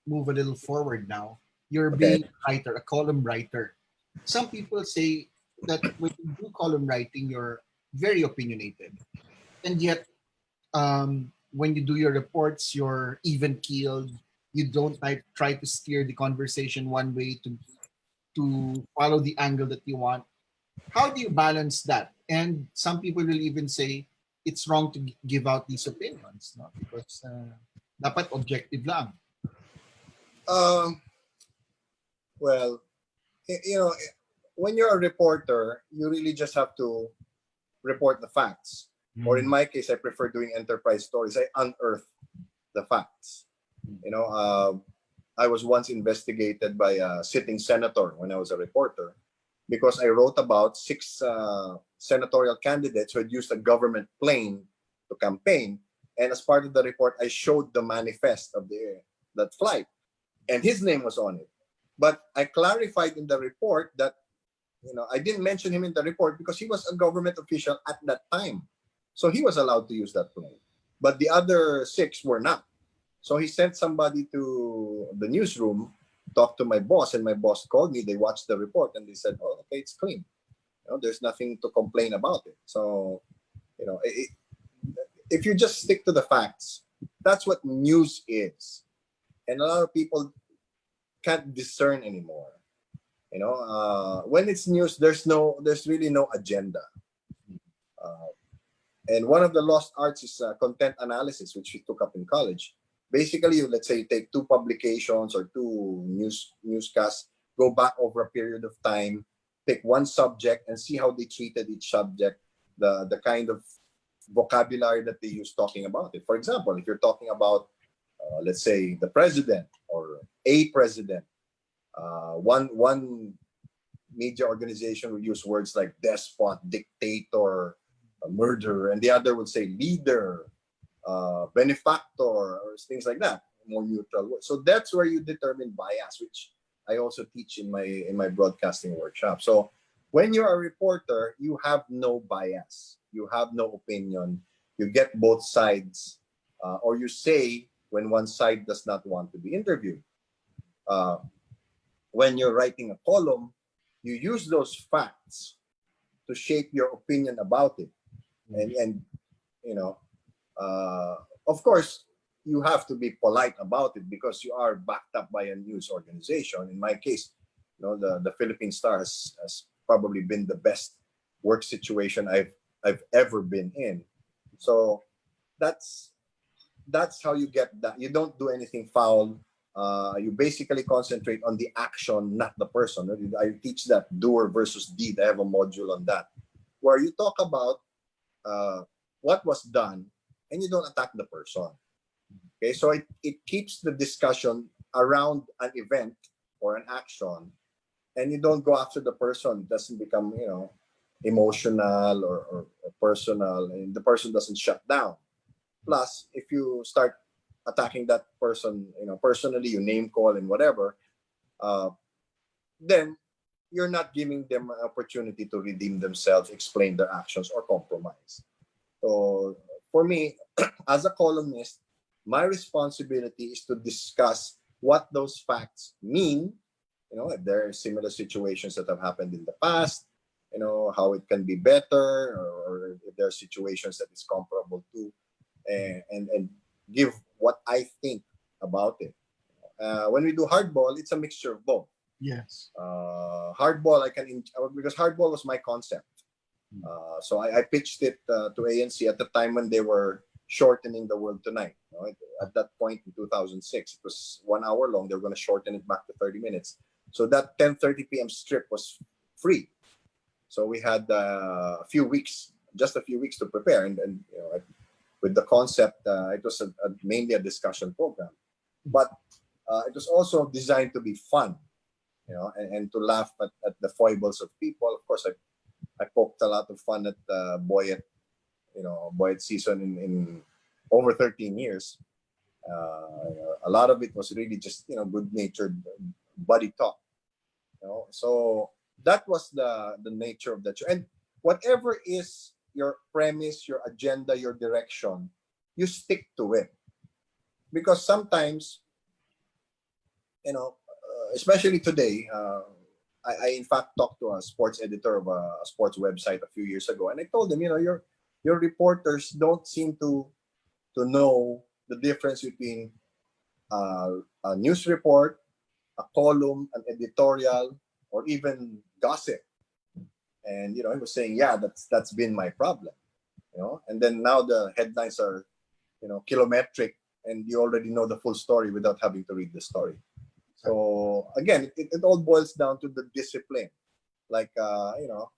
move a little forward now. You're Okay. being a writer, a column writer. Some people say that when you do column writing, you're very opinionated, and yet when you do your reports, you're even keeled. You don't try to steer the conversation one way to follow the angle that you want. How do you balance that? And some people will even say it's wrong to give out these opinions, no? Because dapat objective lang. Well, you know, when you're a reporter, you really just have to report the facts. Or in my case, I prefer doing enterprise stories. I unearth the facts. You know, I was once investigated by a sitting senator when I was a reporter because I wrote about 6 senatorial candidates who had used a government plane to campaign. And as part of the report, I showed the manifest of that flight. And his name was on it. But I clarified in the report that, you know, I didn't mention him in the report because he was a government official at that time. So he was allowed to use that plane. But the other 6 were not. So he sent somebody to the newsroom, talked to my boss, and my boss called me. They watched the report and they said, oh, okay, it's clean. You know, there's nothing to complain about it. So, you know, if you just stick to the facts, that's what news is. And a lot of people can't discern anymore. You know, when it's news, there's really no agenda. And one of the lost arts is content analysis, which we took up in college. Basically, let's say you take 2 publications or 2 newscasts, go back over a period of time, pick one subject and see how they treated each subject, the kind of vocabulary that they use talking about it. For example, if you're talking about, let's say, the president or a president, one media organization would use words like despot, dictator, murderer, and the other would say leader, benefactor, or things like that, more neutral words. So that's where you determine bias, which I also teach in my broadcasting workshop. So when you're a reporter, you have no bias, you have no opinion, you get both sides, or you say when one side does not want to be interviewed. When you're writing a column, you use those facts to shape your opinion about it. And you know, of course, you have to be polite about it because you are backed up by a news organization. In my case, you know, the Philippine Star has probably been the best work situation I've ever been in. So that's how you get that. You don't do anything foul. You basically concentrate on the action, not the person. I teach that doer versus deed. I have a module on that, where you talk about what was done and you don't attack the person. Okay, so it keeps the discussion around an event or an action, and you don't go after the person. It doesn't become, you know, emotional or personal, and the person doesn't shut down. Plus, if you start attacking that person, you know, personally, you name call and whatever, then you're not giving them an opportunity to redeem themselves, explain their actions, or compromise. So for me, as a columnist, my responsibility is to discuss what those facts mean, you know, if there are similar situations that have happened in the past, you know, how it can be better, or if there are situations that is comparable to, and give what I think about it. When we do hardball, it's a mixture of both. Yes. Hardball, because hardball was my concept. So I pitched it to ANC at the time when they were shortening The World Tonight. You know, at that point in 2006, it was 1 hour long. They were going to shorten it back to 30 minutes. So that 10:30 p.m. strip was free. So we had just a few weeks to prepare. And you know, with the concept, it was mainly a discussion program. But it was also designed to be fun, you know, and to laugh at the foibles of people. Of course, I poked a lot of fun at Boyet, you know, Boyet season in over 13 years. A lot of it was really just, you know, good-natured buddy talk, you know. So that was the nature of the show. And whatever is your premise, your agenda, your direction, you stick to it. Because sometimes, you know, especially today, I in fact talked to a sports editor of a sports website a few years ago, and I told him, you know, your reporters don't seem to know the difference between a news report, a column, an editorial, or even gossip. And you know, he was saying, yeah, that's been my problem, you know. And then now the headlines are, you know, kilometric, and you already know the full story without having to read the story. So again, it all boils down to the discipline. Like, you know,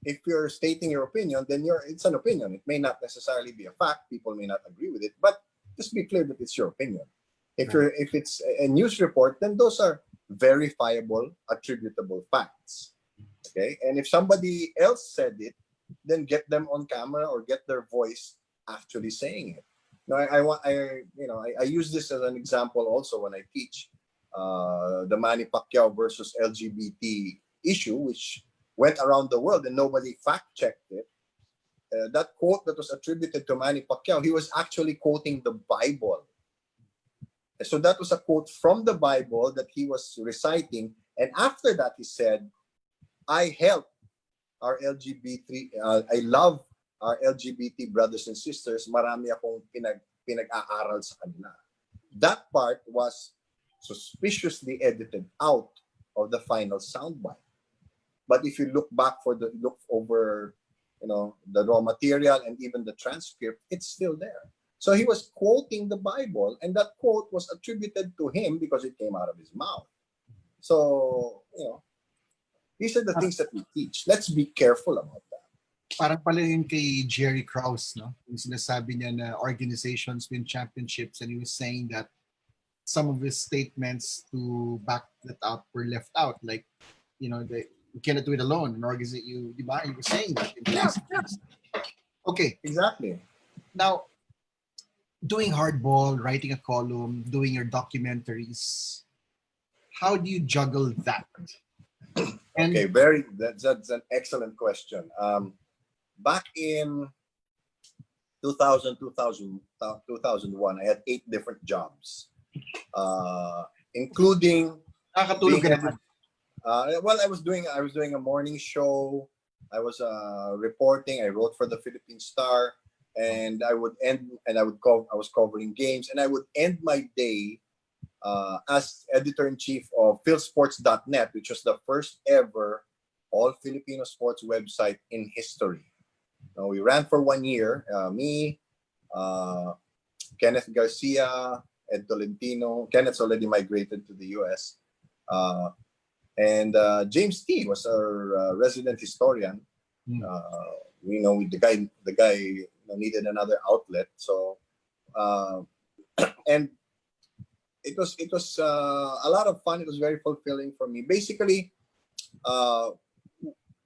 if you're stating your opinion, then it's an opinion. It may not necessarily be a fact. People may not agree with it, but just be clear that it's your opinion. If it's a news report, then those are verifiable, attributable facts. Okay, and if somebody else said it, then get them on camera or get their voice actually saying it. Now, I use this as an example also when I teach the Manny Pacquiao versus LGBT issue, which went around the world and nobody fact-checked it. That quote that was attributed to Manny Pacquiao, he was actually quoting the Bible. So that was a quote from the Bible that he was reciting. And after that, he said, I help our LGBT, I love our LGBT brothers and sisters. Marami akong pinag-aaral sa kanila. That part was suspiciously edited out of the final soundbite. But if you look over, you know, the raw material and even the transcript, it's still there. So he was quoting the Bible, and that quote was attributed to him because it came out of his mouth. So, you know, These are the things that we teach. Let's be careful about that. Parang pala yun kay Jerry Krause, no? Yung sinasabi niya na organizations win championships, and he was saying that some of his statements to back that up were left out. Like, you cannot do it alone. An organization, you were saying that. Okay. Exactly. Now, doing hardball, writing a column, doing your documentaries, how do you juggle that? And Okay, that's an excellent question. Back in 2001, I had 8 different jobs, including nakakatulog ka naman. well, I was doing a morning show. I was reporting. I wrote for the Philippine Star, and I was covering games, and I would end my day as editor-in-chief of philsports.net, which was the first ever all Filipino sports website in history. We ran for 1 year. Me, Kenneth Garcia, Ed Tolentino. Kenneth's already migrated to the US. And James T was our resident historian. The guy needed another outlet. So, and it was a lot of fun. It was very fulfilling for me. Basically,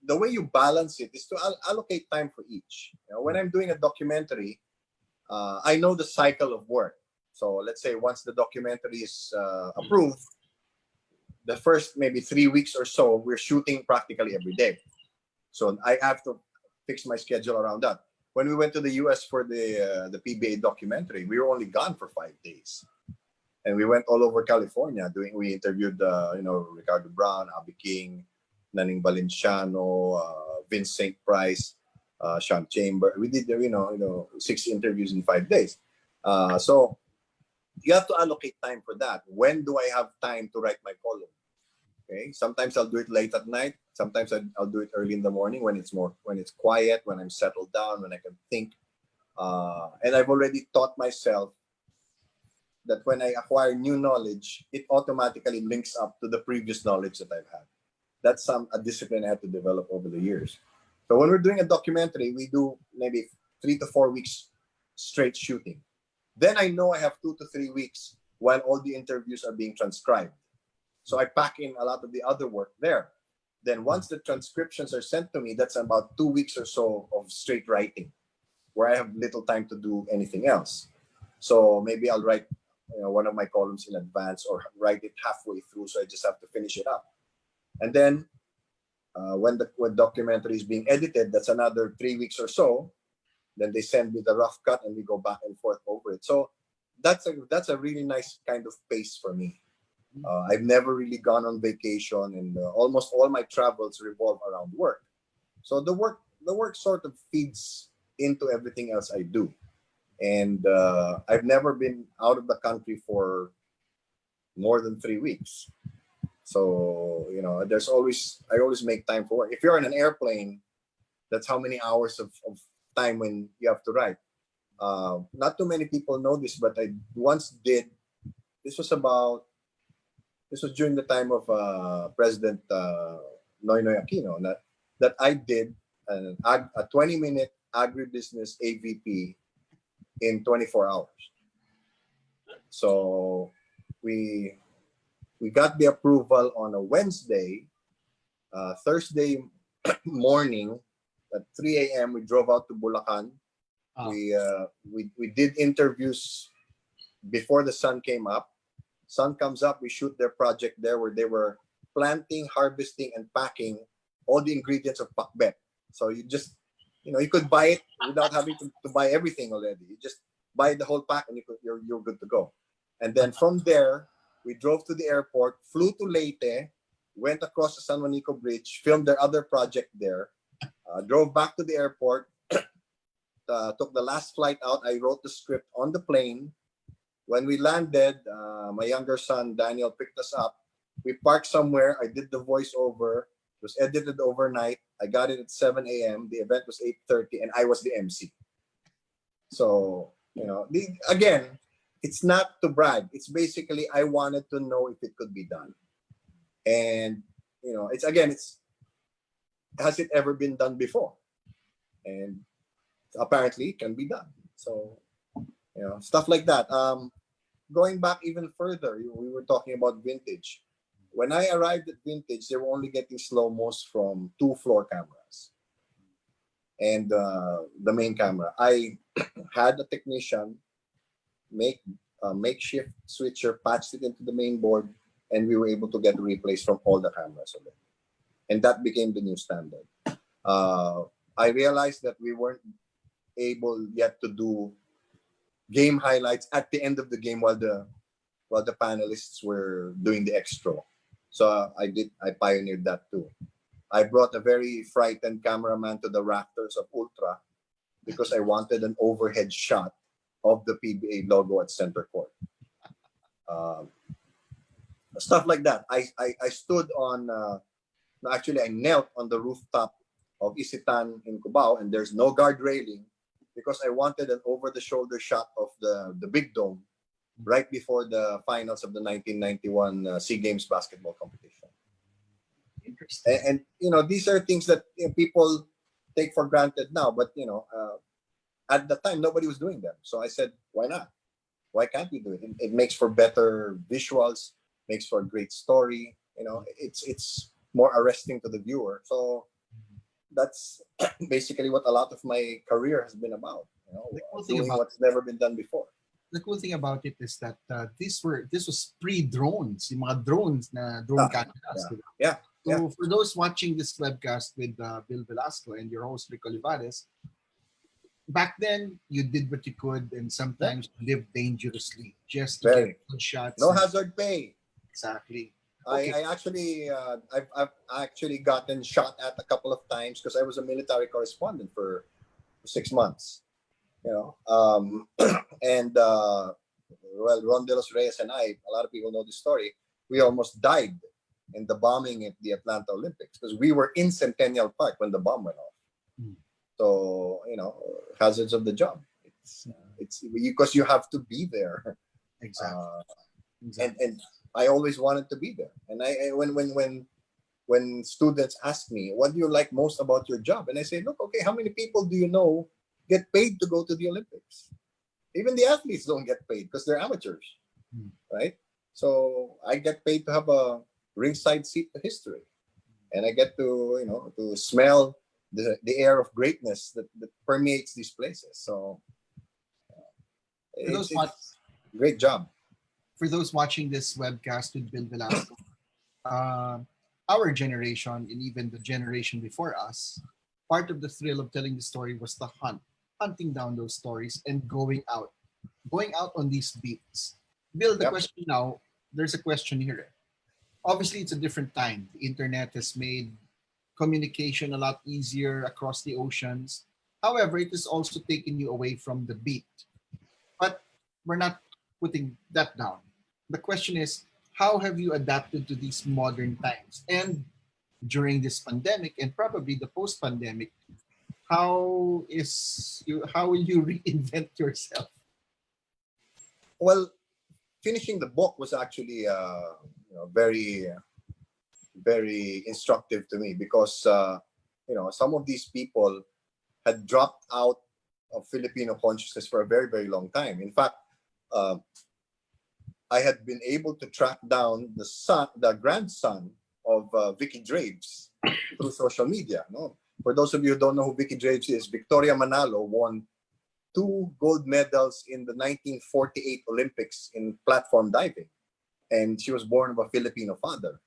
the way you balance it is to allocate time for each. When I'm doing a documentary, I know the cycle of work. So let's say once the documentary is approved, the first maybe 3 weeks or so, we're shooting practically every day. So I have to fix my schedule around that. When we went to the US for the PBA documentary, we were only gone for 5 days. And we went all over California. We interviewed Ricardo Brown, Abby King, Naning Valenciano, Vince St. Price, Sean Chamber. We did 6 interviews in 5 days. So you have to allocate time for that. When do I have time to write my column? Okay. Sometimes I'll do it late at night. Sometimes I'll do it early in the morning when it's quiet, when I'm settled down, when I can think. And I've already taught myself that when I acquire new knowledge, it automatically links up to the previous knowledge that I've had. That's a discipline I had to develop over the years. So when we're doing a documentary, we do maybe 3 to 4 weeks straight shooting. Then I know I have 2 to 3 weeks while all the interviews are being transcribed. So I pack in a lot of the other work there. Then once the transcriptions are sent to me, that's about 2 weeks or so of straight writing, where I have little time to do anything else. So maybe I'll write one of my columns in advance or write it halfway through, so I just have to finish it up. And then when documentary is being edited, that's another 3 weeks or so. Then they send me the rough cut and we go back and forth over it. So that's a really nice kind of pace for me. I've never really gone on vacation, and almost all my travels revolve around work. So the work sort of feeds into everything else I do. And I've never been out of the country for more than 3 weeks. So, I always make time for work. If you're on an airplane, that's how many hours of time when you have to write. Not too many people know this, but I once did. This was during the time of President Noynoy Aquino that I did a 20-minute agribusiness AVP in 24 hours. So we got the approval on a Wednesday. Thursday morning at 3 a.m. we drove out to Bulacan. We did interviews before the sun came up. Sun comes up, we shoot their project there where they were planting, harvesting, and packing all the ingredients of pakbet. So you just, you could buy it without having to buy everything already. You just buy the whole pack and you're good to go. And then from there, we drove to the airport, flew to Leyte, went across the San Juanico Bridge, filmed their other project there, drove back to the airport, took the last flight out. I wrote the script on the plane. When we landed, my younger son, Daniel, picked us up. We parked somewhere. I did the voiceover. It was edited overnight. I got it at 7 a.m. The event was 8:30, and I was the MC. So, again, it's not to brag. It's basically I wanted to know if it could be done. And, has it ever been done before? And apparently it can be done. So, stuff like that. Going back even further, we were talking about vintage. When I arrived at vintage, they were only getting slow-mos from 2-floor cameras and the main camera. I had a technician make a makeshift switcher, patched it into the main board, and we were able to get replays from all the cameras of it. And that became the new standard. I realized that we weren't able yet to do game highlights at the end of the game while the panelists were doing the extra. So I pioneered that too. I brought a very frightened cameraman to the rafters of Ultra because I wanted an overhead shot of the PBA logo at center court. Stuff like that. I stood on, actually I knelt on the rooftop of Isitan in Cubao, and there's no guard railing because I wanted an over-the-shoulder shot of the big dome right before the finals of the 1991 SEA Games basketball competition. Interesting. And these are things that people take for granted now, but at the time nobody was doing them. So I said, why not? Why can't we do it? It makes for better visuals, makes for a great story. It's more arresting to the viewer. So that's basically what a lot of my career has been about. Doing what's never been done before. The cool thing about it is that this was pre-drones, yung mga drones na drone cameras. Yeah. So for those watching this webcast with Bill Velasco and your host Rick Olivares, back then you did what you could, and sometimes you lived dangerously just to get good shots. No hazard pay. Exactly. Okay. I've actually gotten shot at a couple of times because I was a military correspondent for 6 months. And Ron De Los Reyes and I, a lot of people know this story. We almost died in the bombing at the Atlanta Olympics because we were in Centennial Park when the bomb went off. So hazards of the job. It's because you have to be there. Exactly. And I always wanted to be there. And when students ask me, what do you like most about your job? And I say, look, okay, how many people do you know get paid to go to the Olympics? Even the athletes don't get paid because they're amateurs, right? So I get paid to have a ringside seat to history, and I get to to smell the air of greatness that permeates these places. So it's a great job. For those watching this webcast with Bill Velasco, our generation and even the generation before us, part of the thrill of telling the story was the hunting down those stories and going out on these beats. Bill, the question now, there's a question here. Obviously, it's a different time. The internet has made communication a lot easier across the oceans. However, it has also taken you away from the beat. But we're not putting that down. The question is, how have you adapted to these modern times? And during this pandemic and probably the post-pandemic, how will you reinvent yourself? Well, finishing the book was actually very, very instructive to me because some of these people had dropped out of Filipino consciousness for a very, very long time. In fact, I had been able to track down the grandson of Vicky Draves through social media. No? For those of you who don't know who Vicky Draves is, Victoria Manalo won 2 gold medals in the 1948 Olympics in platform diving, and she was born of a Filipino father.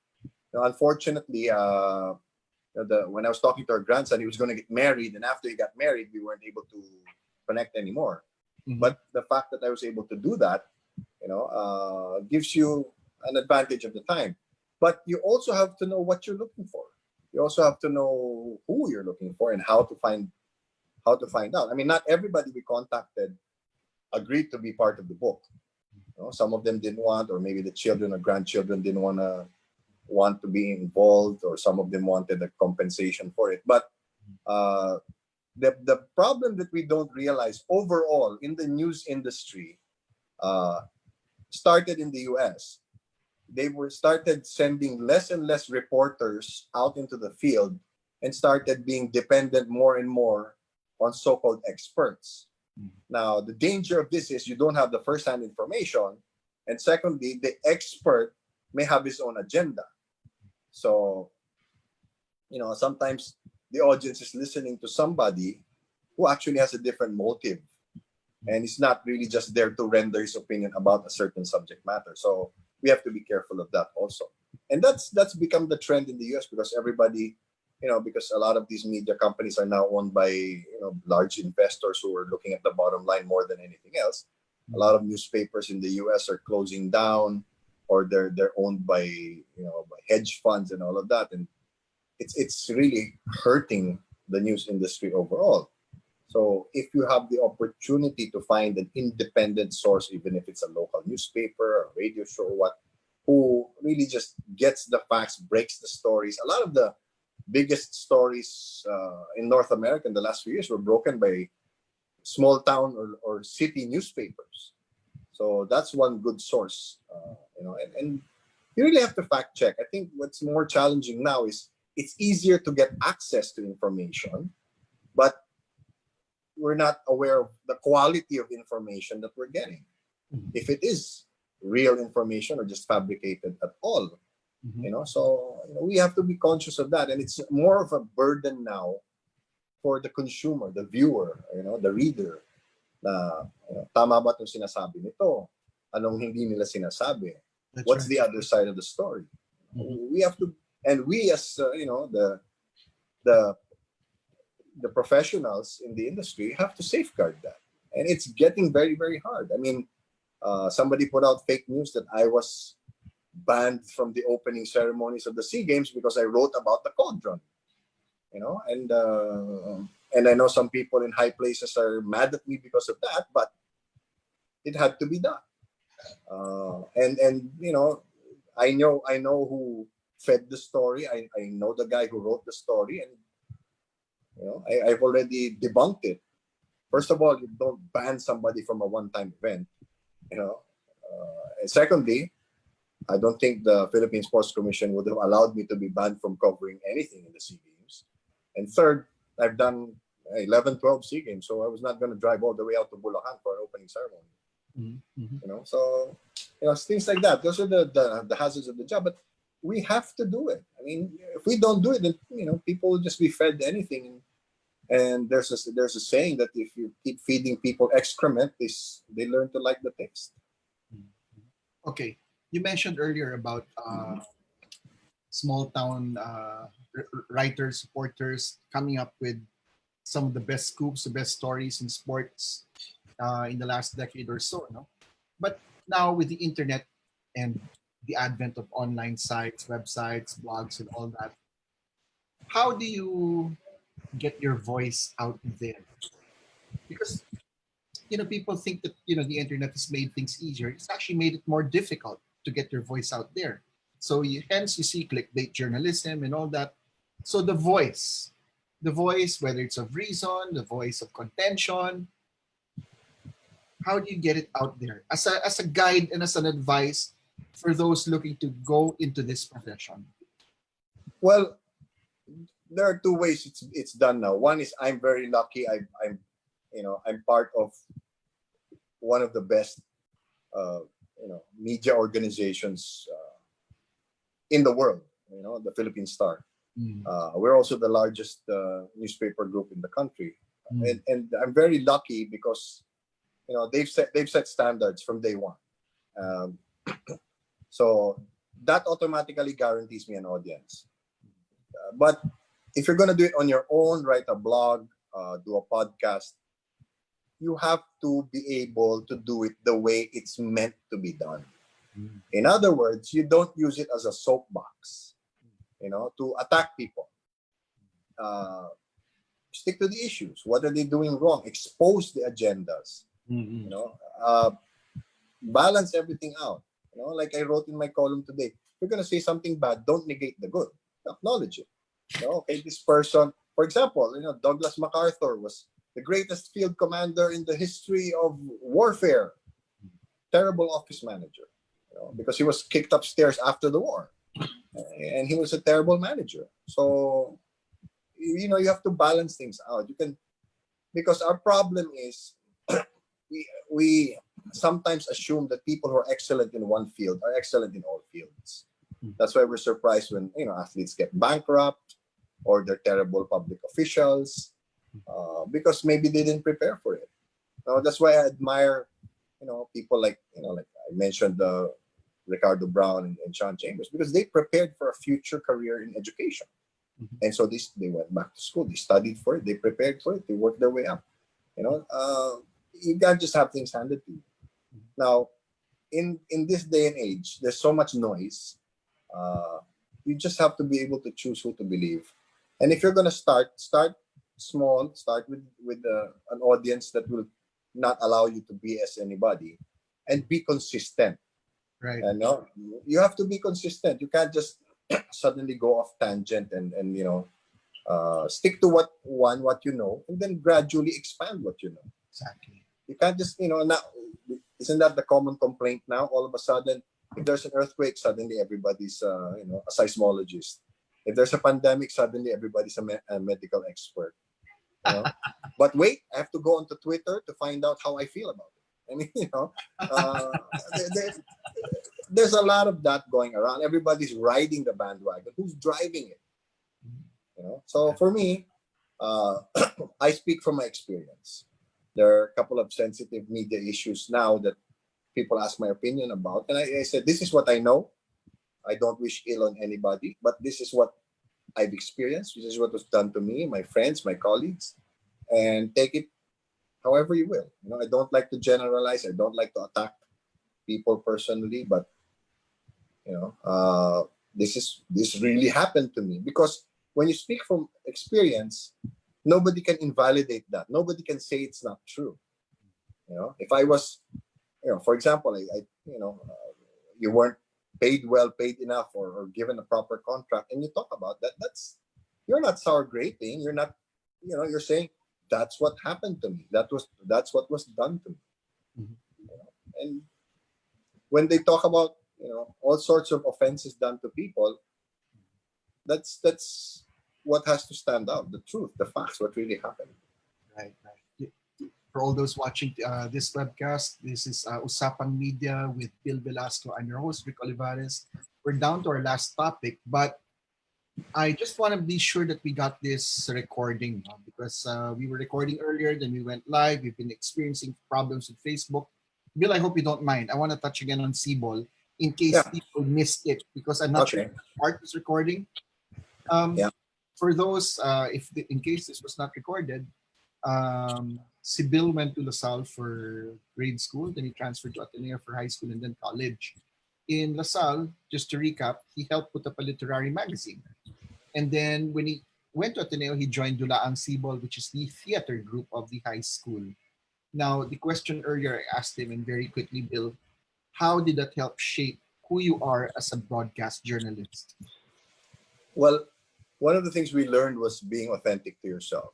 Now, unfortunately, when I was talking to her grandson, he was going to get married, and after he got married, we weren't able to connect anymore. But the fact that I was able to do that, gives you an advantage of the time. But you also have to know what you're looking for. You also have to know who you're looking for and how to find out. I mean, not everybody we contacted agreed to be part of the book. Some of them didn't want, or maybe the children or grandchildren didn't want to be involved, or some of them wanted a compensation for it. But the problem that we don't realize overall in the news industry started in the US. They started sending less and less reporters out into the field and started being dependent more and more on so-called experts. Now, the danger of this is you don't have the first-hand information, and secondly, the expert may have his own agenda. So, sometimes the audience is listening to somebody who actually has a different motive, and is not really just there to render his opinion about a certain subject matter. So we have to be careful of that also. And that's become the trend in the US, because everybody, because a lot of these media companies are now owned by, large investors who are looking at the bottom line more than anything else. A lot of newspapers in the US are closing down, or they're owned by, by hedge funds and all of that. And it's really hurting the news industry overall. So if you have the opportunity to find an independent source, even if it's a local newspaper or radio show or what, who really just gets the facts, breaks the stories. A lot of the biggest stories in North America in the last few years were broken by small town or city newspapers. So that's one good source, and you really have to fact check. I think what's more challenging now is it's easier to get access to information, but we're not aware of the quality of information that we're getting. If it is real information or just fabricated at all, so we have to be conscious of that. And it's more of a burden now for the consumer, the viewer, the reader, na tama ba itong sinasabi nito? Anong hindi nila sinasabi? What's the other side of the story? We have to, and we as the professionals in the industry have to safeguard that. And it's getting very, very hard. I mean, somebody put out fake news that I was banned from the opening ceremonies of the SEA Games because I wrote about the cauldron. And I know some people in high places are mad at me because of that, but it had to be done. I know who fed the story. I know the guy who wrote the story, and I've already debunked it. First of all, you don't ban somebody from a one-time event. And secondly, I don't think the Philippine Sports Commission would have allowed me to be banned from covering anything in the SEA Games. And third, I've done 11, 12 SEA Games, so I was not going to drive all the way out to Bulacan for an opening ceremony. So things like that. Those are the hazards of the job. But we have to do it. I mean, if we don't do it, then people will just be fed anything. And there's a saying that if you keep feeding people excrement, they learn to like the taste. Okay, you mentioned earlier about small town writers, reporters coming up with some of the best scoops, the best stories in sports in the last decade or so. But now with the internet and the advent of online sites, websites, blogs, and all that, how do you get your voice out there? Because people think that the internet has made things easier. It's actually made it more difficult to get your voice out there. So hence you see clickbait journalism and all that. So the voice, whether it's of reason, the voice of contention, how do you get it out there as a guide and as an advice for those looking to go into this profession? Well, there are two ways it's done now. One is I'm very lucky. I'm part of one of the best media organizations in the world. The Philippine Star. We're also the largest newspaper group in the country, and I'm very lucky because they've set standards from day one. So that automatically guarantees me an audience. But if you're going to do it on your own, write a blog, do a podcast, you have to be able to do it the way it's meant to be done. In other words, you don't use it as a soapbox, to attack people. Stick to the issues. What are they doing wrong? Expose the agendas. Balance everything out. Like I wrote in my column today, if you're going to say something bad, don't negate the good. Acknowledge it. Okay, this person, for example, Douglas MacArthur was the greatest field commander in the history of warfare. Terrible office manager, because he was kicked upstairs after the war, and he was a terrible manager. So you have to balance things out. You can, because our problem is we sometimes assume that people who are excellent in one field are excellent in all fields. That's why we're surprised when athletes get bankrupt or they're terrible public officials because maybe they didn't prepare for it. That's why I admire people like like I mentioned Ricardo Brown and Sean Chambers, because they prepared for a future career in education. And so they went back to school, they studied for it, they prepared for it, they worked their way up. You can't just have things handed to you. Now, in this day and age, there's so much noise. You just have to be able to choose who to believe. And if you're going to start small, start with an audience that will not allow you to BS anybody, and be consistent. Right. And you have to be consistent. You can't just suddenly go off tangent and stick to what you know, and then gradually expand what you know. Exactly. You can't just now. Isn't that the common complaint now? All of a sudden, if there's an earthquake, suddenly everybody's a seismologist. If there's a pandemic, suddenly everybody's a medical expert. But wait, I have to go onto Twitter to find out how I feel about it. I mean, there's a lot of that going around. Everybody's riding the bandwagon. Who's driving it? So for me, I speak from my experience. There are a couple of sensitive media issues now that people ask my opinion about, and I said, this is what I know. I don't wish ill on anybody, but this is what I've experienced. This is what was done to me, my friends, my colleagues, and take it however you will. I don't like to generalize. I don't like to attack people personally, but this really happened to me, because when you speak from experience, nobody can invalidate that. Nobody can say it's not true. If I was, for example, you weren't paid enough or given a proper contract, and you talk about that, you're not sour graping. You're not, you're saying that's what happened to me. That's what was done to me. And when they talk about all sorts of offenses done to people, that's what has to stand out: the truth, the facts, what really happened. Right. For all those watching this webcast, this is Usapang Media with Bill Velasco. I'm your host, Rick Olivares. We're down to our last topic, but I just want to be sure that we got this recording because we were recording earlier, then we went live. We've been experiencing problems with Facebook. Bill, I hope you don't mind. I want to touch again on C-Ball in case people missed it, because I'm not sure if part was recording. For those, in case this was not recorded, si Bill went to LaSalle for grade school, then he transferred to Ateneo for high school and then college. In LaSalle, just to recap, he helped put up a literary magazine. And then when he went to Ateneo, he joined Dulaang C-Ball, which is the theater group of the high school. Now, the question earlier I asked him, and very quickly, Bill, how did that help shape who you are as a broadcast journalist? Well, one of the things we learned was being authentic to yourself.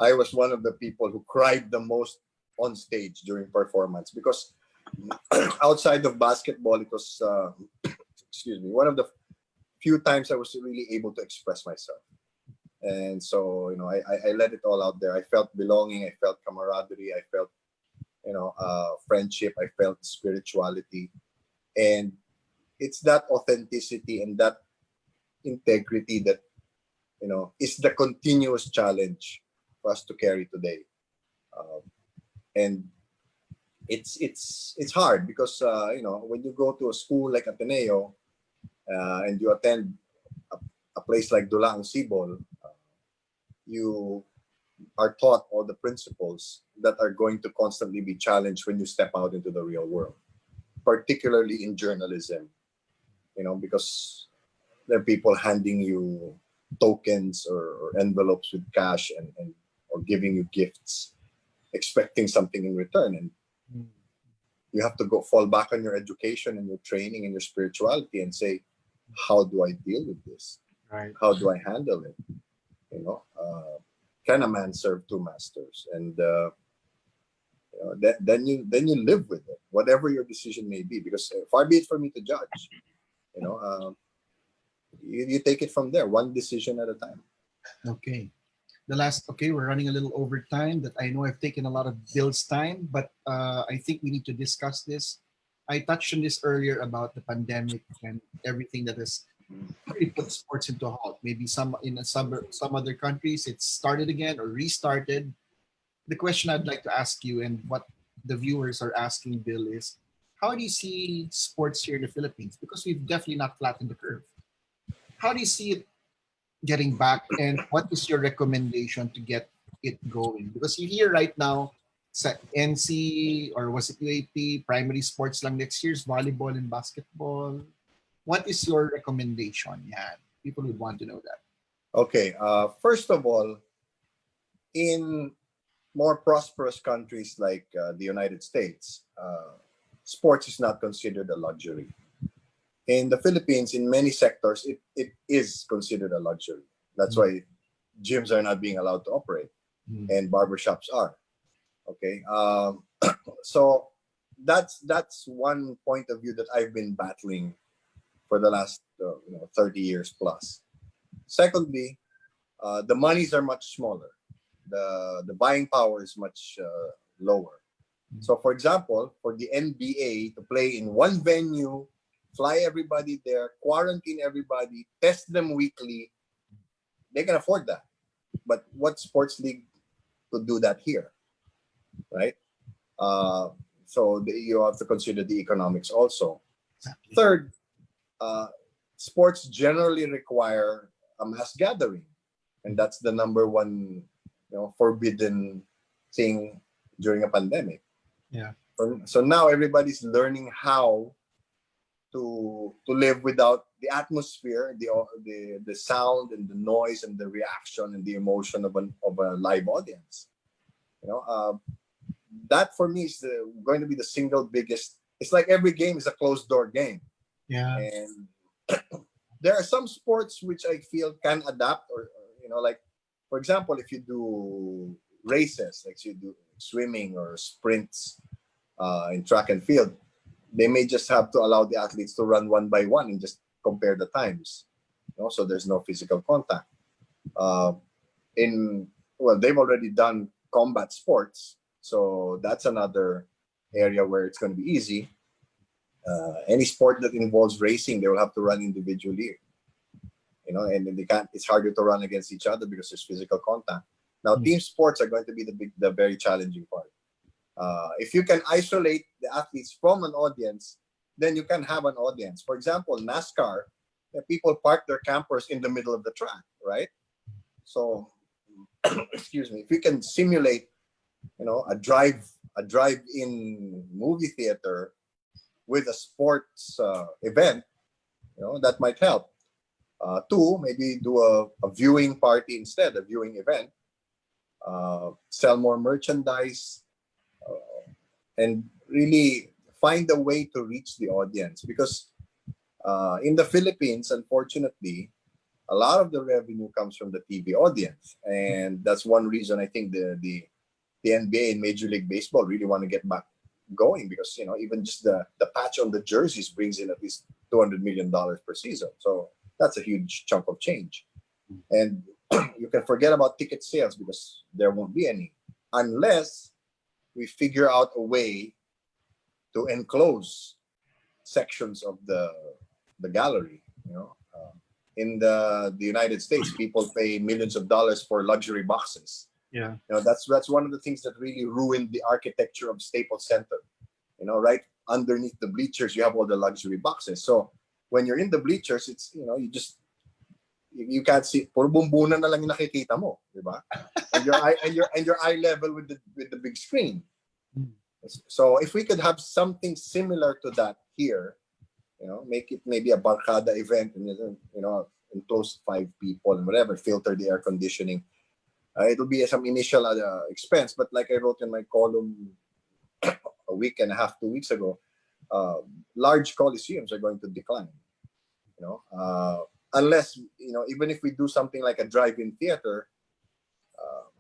I was one of the people who cried the most on stage during performance, because outside of basketball, it was, one of the few times I was really able to express myself. And so, I let it all out there. I felt belonging. I felt camaraderie. I felt, friendship. I felt spirituality. And it's that authenticity and that integrity that, is the continuous challenge for us to carry today. And it's hard because, when you go to a school like Ateneo and you attend a place like Dulaang C-Ball, you are taught all the principles that are going to constantly be challenged when you step out into the real world, particularly in journalism, because there are people handing you tokens or envelopes with cash and or giving you gifts, expecting something in return. And you have to fall back on your education and your training and your spirituality and say, how do I deal with this? Right. How do I handle it? Can a man serve two masters? And then you live with it, whatever your decision may be. Because far be it for me to judge. you take it from there, one decision at a time. Okay. We're running a little over time. That I know I've taken a lot of Bill's time, but I think we need to discuss this. I touched on this earlier about the pandemic and everything that has really put sports into a halt. Maybe some other countries it's started again or restarted. The question I'd like to ask you and what the viewers are asking Bill is, how do you see sports here in the Philippines? Because we've definitely not flattened the curve. How do you see it getting back, and what is your recommendation to get it going? Because you hear right now sa NC or was it UAP, primary sports lang next year's volleyball and basketball. What is your recommendation? Yeah, people would want to know that. Okay, first of all, in more prosperous countries like the United States, sports is not considered a luxury. In the Philippines, in many sectors, it is considered a luxury. That's why gyms are not being allowed to operate, and barbershops are. Okay, so that's one point of view that I've been battling for the last 30 years plus. Secondly, the monies are much smaller. The buying power is much lower. So, for example, for the NBA to play in one venue, fly everybody there, quarantine everybody, test them weekly, they can afford that. But what sports league could do that here, right? So you have to consider the economics also. Third, sports generally require a mass gathering, and that's the number one, forbidden thing during a pandemic. Yeah. So now everybody's learning how to live without the atmosphere, the sound and the noise and the reaction and the emotion of a live audience. That for me is going to be the single biggest. It's like every game is a closed door game. Yeah. And there are some sports which I feel can adapt, or like, for example, if you do races, like you do swimming or sprints in track and field, they may just have to allow the athletes to run one by one and just compare the times. So there's no physical contact. They've already done combat sports, so that's another area where it's going to be easy. Any sport that involves racing, they will have to run individually. And they can't. It's harder to run against each other because there's physical contact. Now, team sports are going to be the very challenging part. If you can isolate the athletes from an audience, then you can have an audience. For example, NASCAR, people park their campers in the middle of the track, right? So, excuse me, if you can simulate, a drive-in movie theater with a sports event, that might help. Two, maybe do a viewing party instead, a viewing event. Sell more merchandise, and really find a way to reach the audience. Because in the Philippines, unfortunately, a lot of the revenue comes from the TV audience. And that's one reason I think the NBA and Major League Baseball really want to get back going, because even just the patch on the jerseys brings in at least $200 million per season. So that's a huge chunk of change. And you can forget about ticket sales because there won't be any unless we figure out a way to enclose sections of the gallery. In the United States, people pay millions of dollars for luxury boxes. Yeah. That's one of the things that really ruined the architecture of Staples Center. Right underneath the bleachers, you have all the luxury boxes. So when you're in the bleachers, it's you can't see. Puro bumbunan na lang yung nakikita mo, di ba? And your eye level with the big screen. So if we could have something similar to that here, make it maybe a barcada event, and enclose 5 people and whatever, filter the air conditioning. It'll be some initial expense, but like I wrote in my column a week and a half, 2 weeks ago, large coliseums are going to decline. Unless even if we do something like a drive-in theater,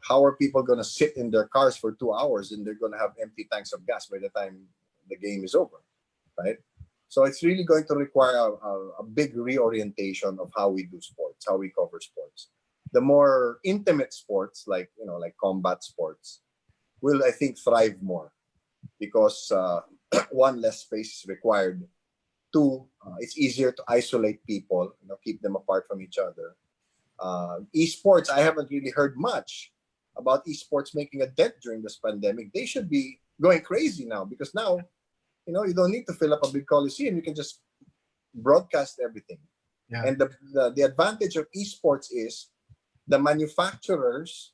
how are people going to sit in their cars for 2 hours and they're going to have empty tanks of gas by the time the game is over, right? So it's really going to require a big reorientation of how we do sports, how we cover sports. The more intimate sports, like like combat sports, will, I think, thrive more because one, less space is required. Two, it's easier to isolate people, keep them apart from each other. Esports, I haven't really heard much about esports making a dent during this pandemic. They should be going crazy now because now, you don't need to fill up a big coliseum. You can just broadcast everything. Yeah. And the advantage of esports is the manufacturers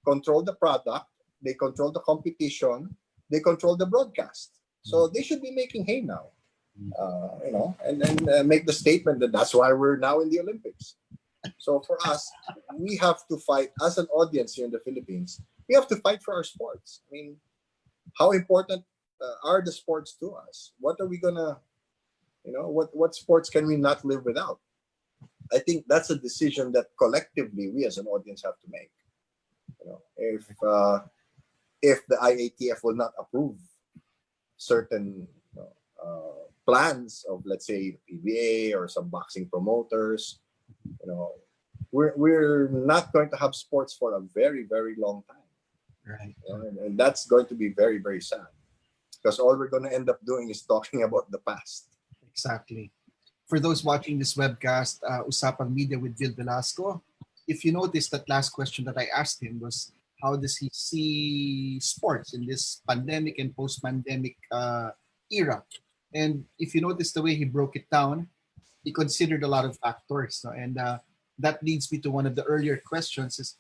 control the product, they control the competition, they control the broadcast. So they should be making hay now, and make the statement that that's why we're now in the Olympics. So for us, we have to fight as an audience here in the Philippines. We have to fight for our sports. I mean, how important are the sports to us? What are we gonna, what sports can we not live without? I think that's a decision that collectively we as an audience have to make. If the IATF will not approve certain plans of, let's say, PBA or some boxing promoters, we're not going to have sports for a very, very long time. Right. And that's going to be very, very sad because all we're going to end up doing is talking about the past. Exactly. For those watching this webcast, Usapang Media with Bill Velasco, if you notice, that last question that I asked him was, how does he see sports in this pandemic and post-pandemic era? And if you notice the way he broke it down, he considered a lot of factors. And that leads me to one of the earlier questions is,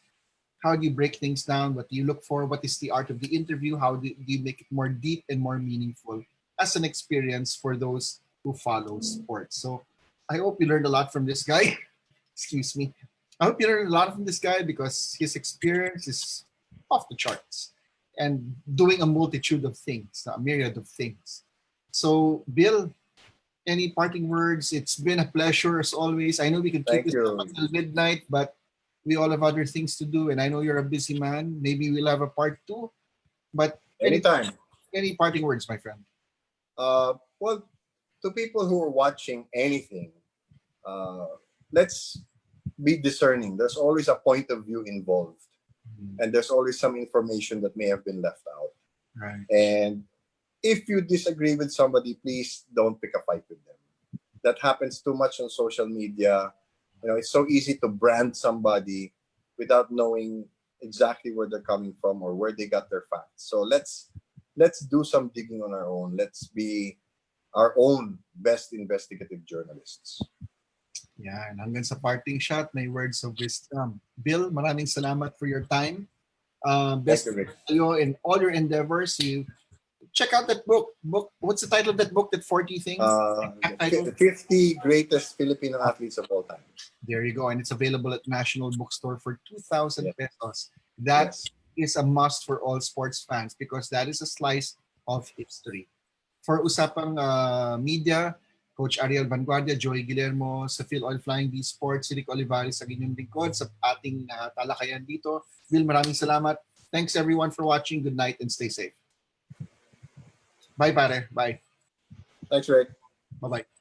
how do you break things down? What do you look for? What is the art of the interview? How do you make it more deep and more meaningful as an experience for those who follow sports? So I hope you learned a lot from this guy. Excuse me. I hope you learned a lot from this guy because his experience is off the charts and doing a multitude of things, a myriad of things. So, Bill, any parting words? It's been a pleasure as always. I know we can keep Thank this you. up until midnight, but we all have other things to do, and I know you're a busy man. Maybe we'll have a part two. But Anytime. any parting words, my friend? Well, to people who are watching anything, let's be discerning. There's always a point of view involved, and there's always some information that may have been left out. Right. And if you disagree with somebody, please don't pick a fight with them. That happens too much on social media. It's so easy to brand somebody without knowing exactly where they're coming from or where they got their facts. So let's do some digging on our own. Let's be our own best investigative journalists. Yeah, and hanggang sa parting shot, may words of wisdom. Bill, maraming salamat for your time. Best Thank you, Rick. to you in all your endeavors. You check out that book. What's the title of that book? That 40 things. The 50 greatest Filipino athletes of all time. There you go, and it's available at National Bookstore for 2,000 Yes. pesos. That Yes. is a must for all sports fans because that is a slice of history. For Usapang Media, Coach Ariel Vanguardia, Joey Guillermo, sa Phil Oil Flying B Sports, Rick Olivares sa inyong lingkod sa ating talakayan dito. Bill, maraming salamat. Thanks everyone for watching. Good night and stay safe. Bye, pare. Bye. Thanks, Rick. Bye-bye.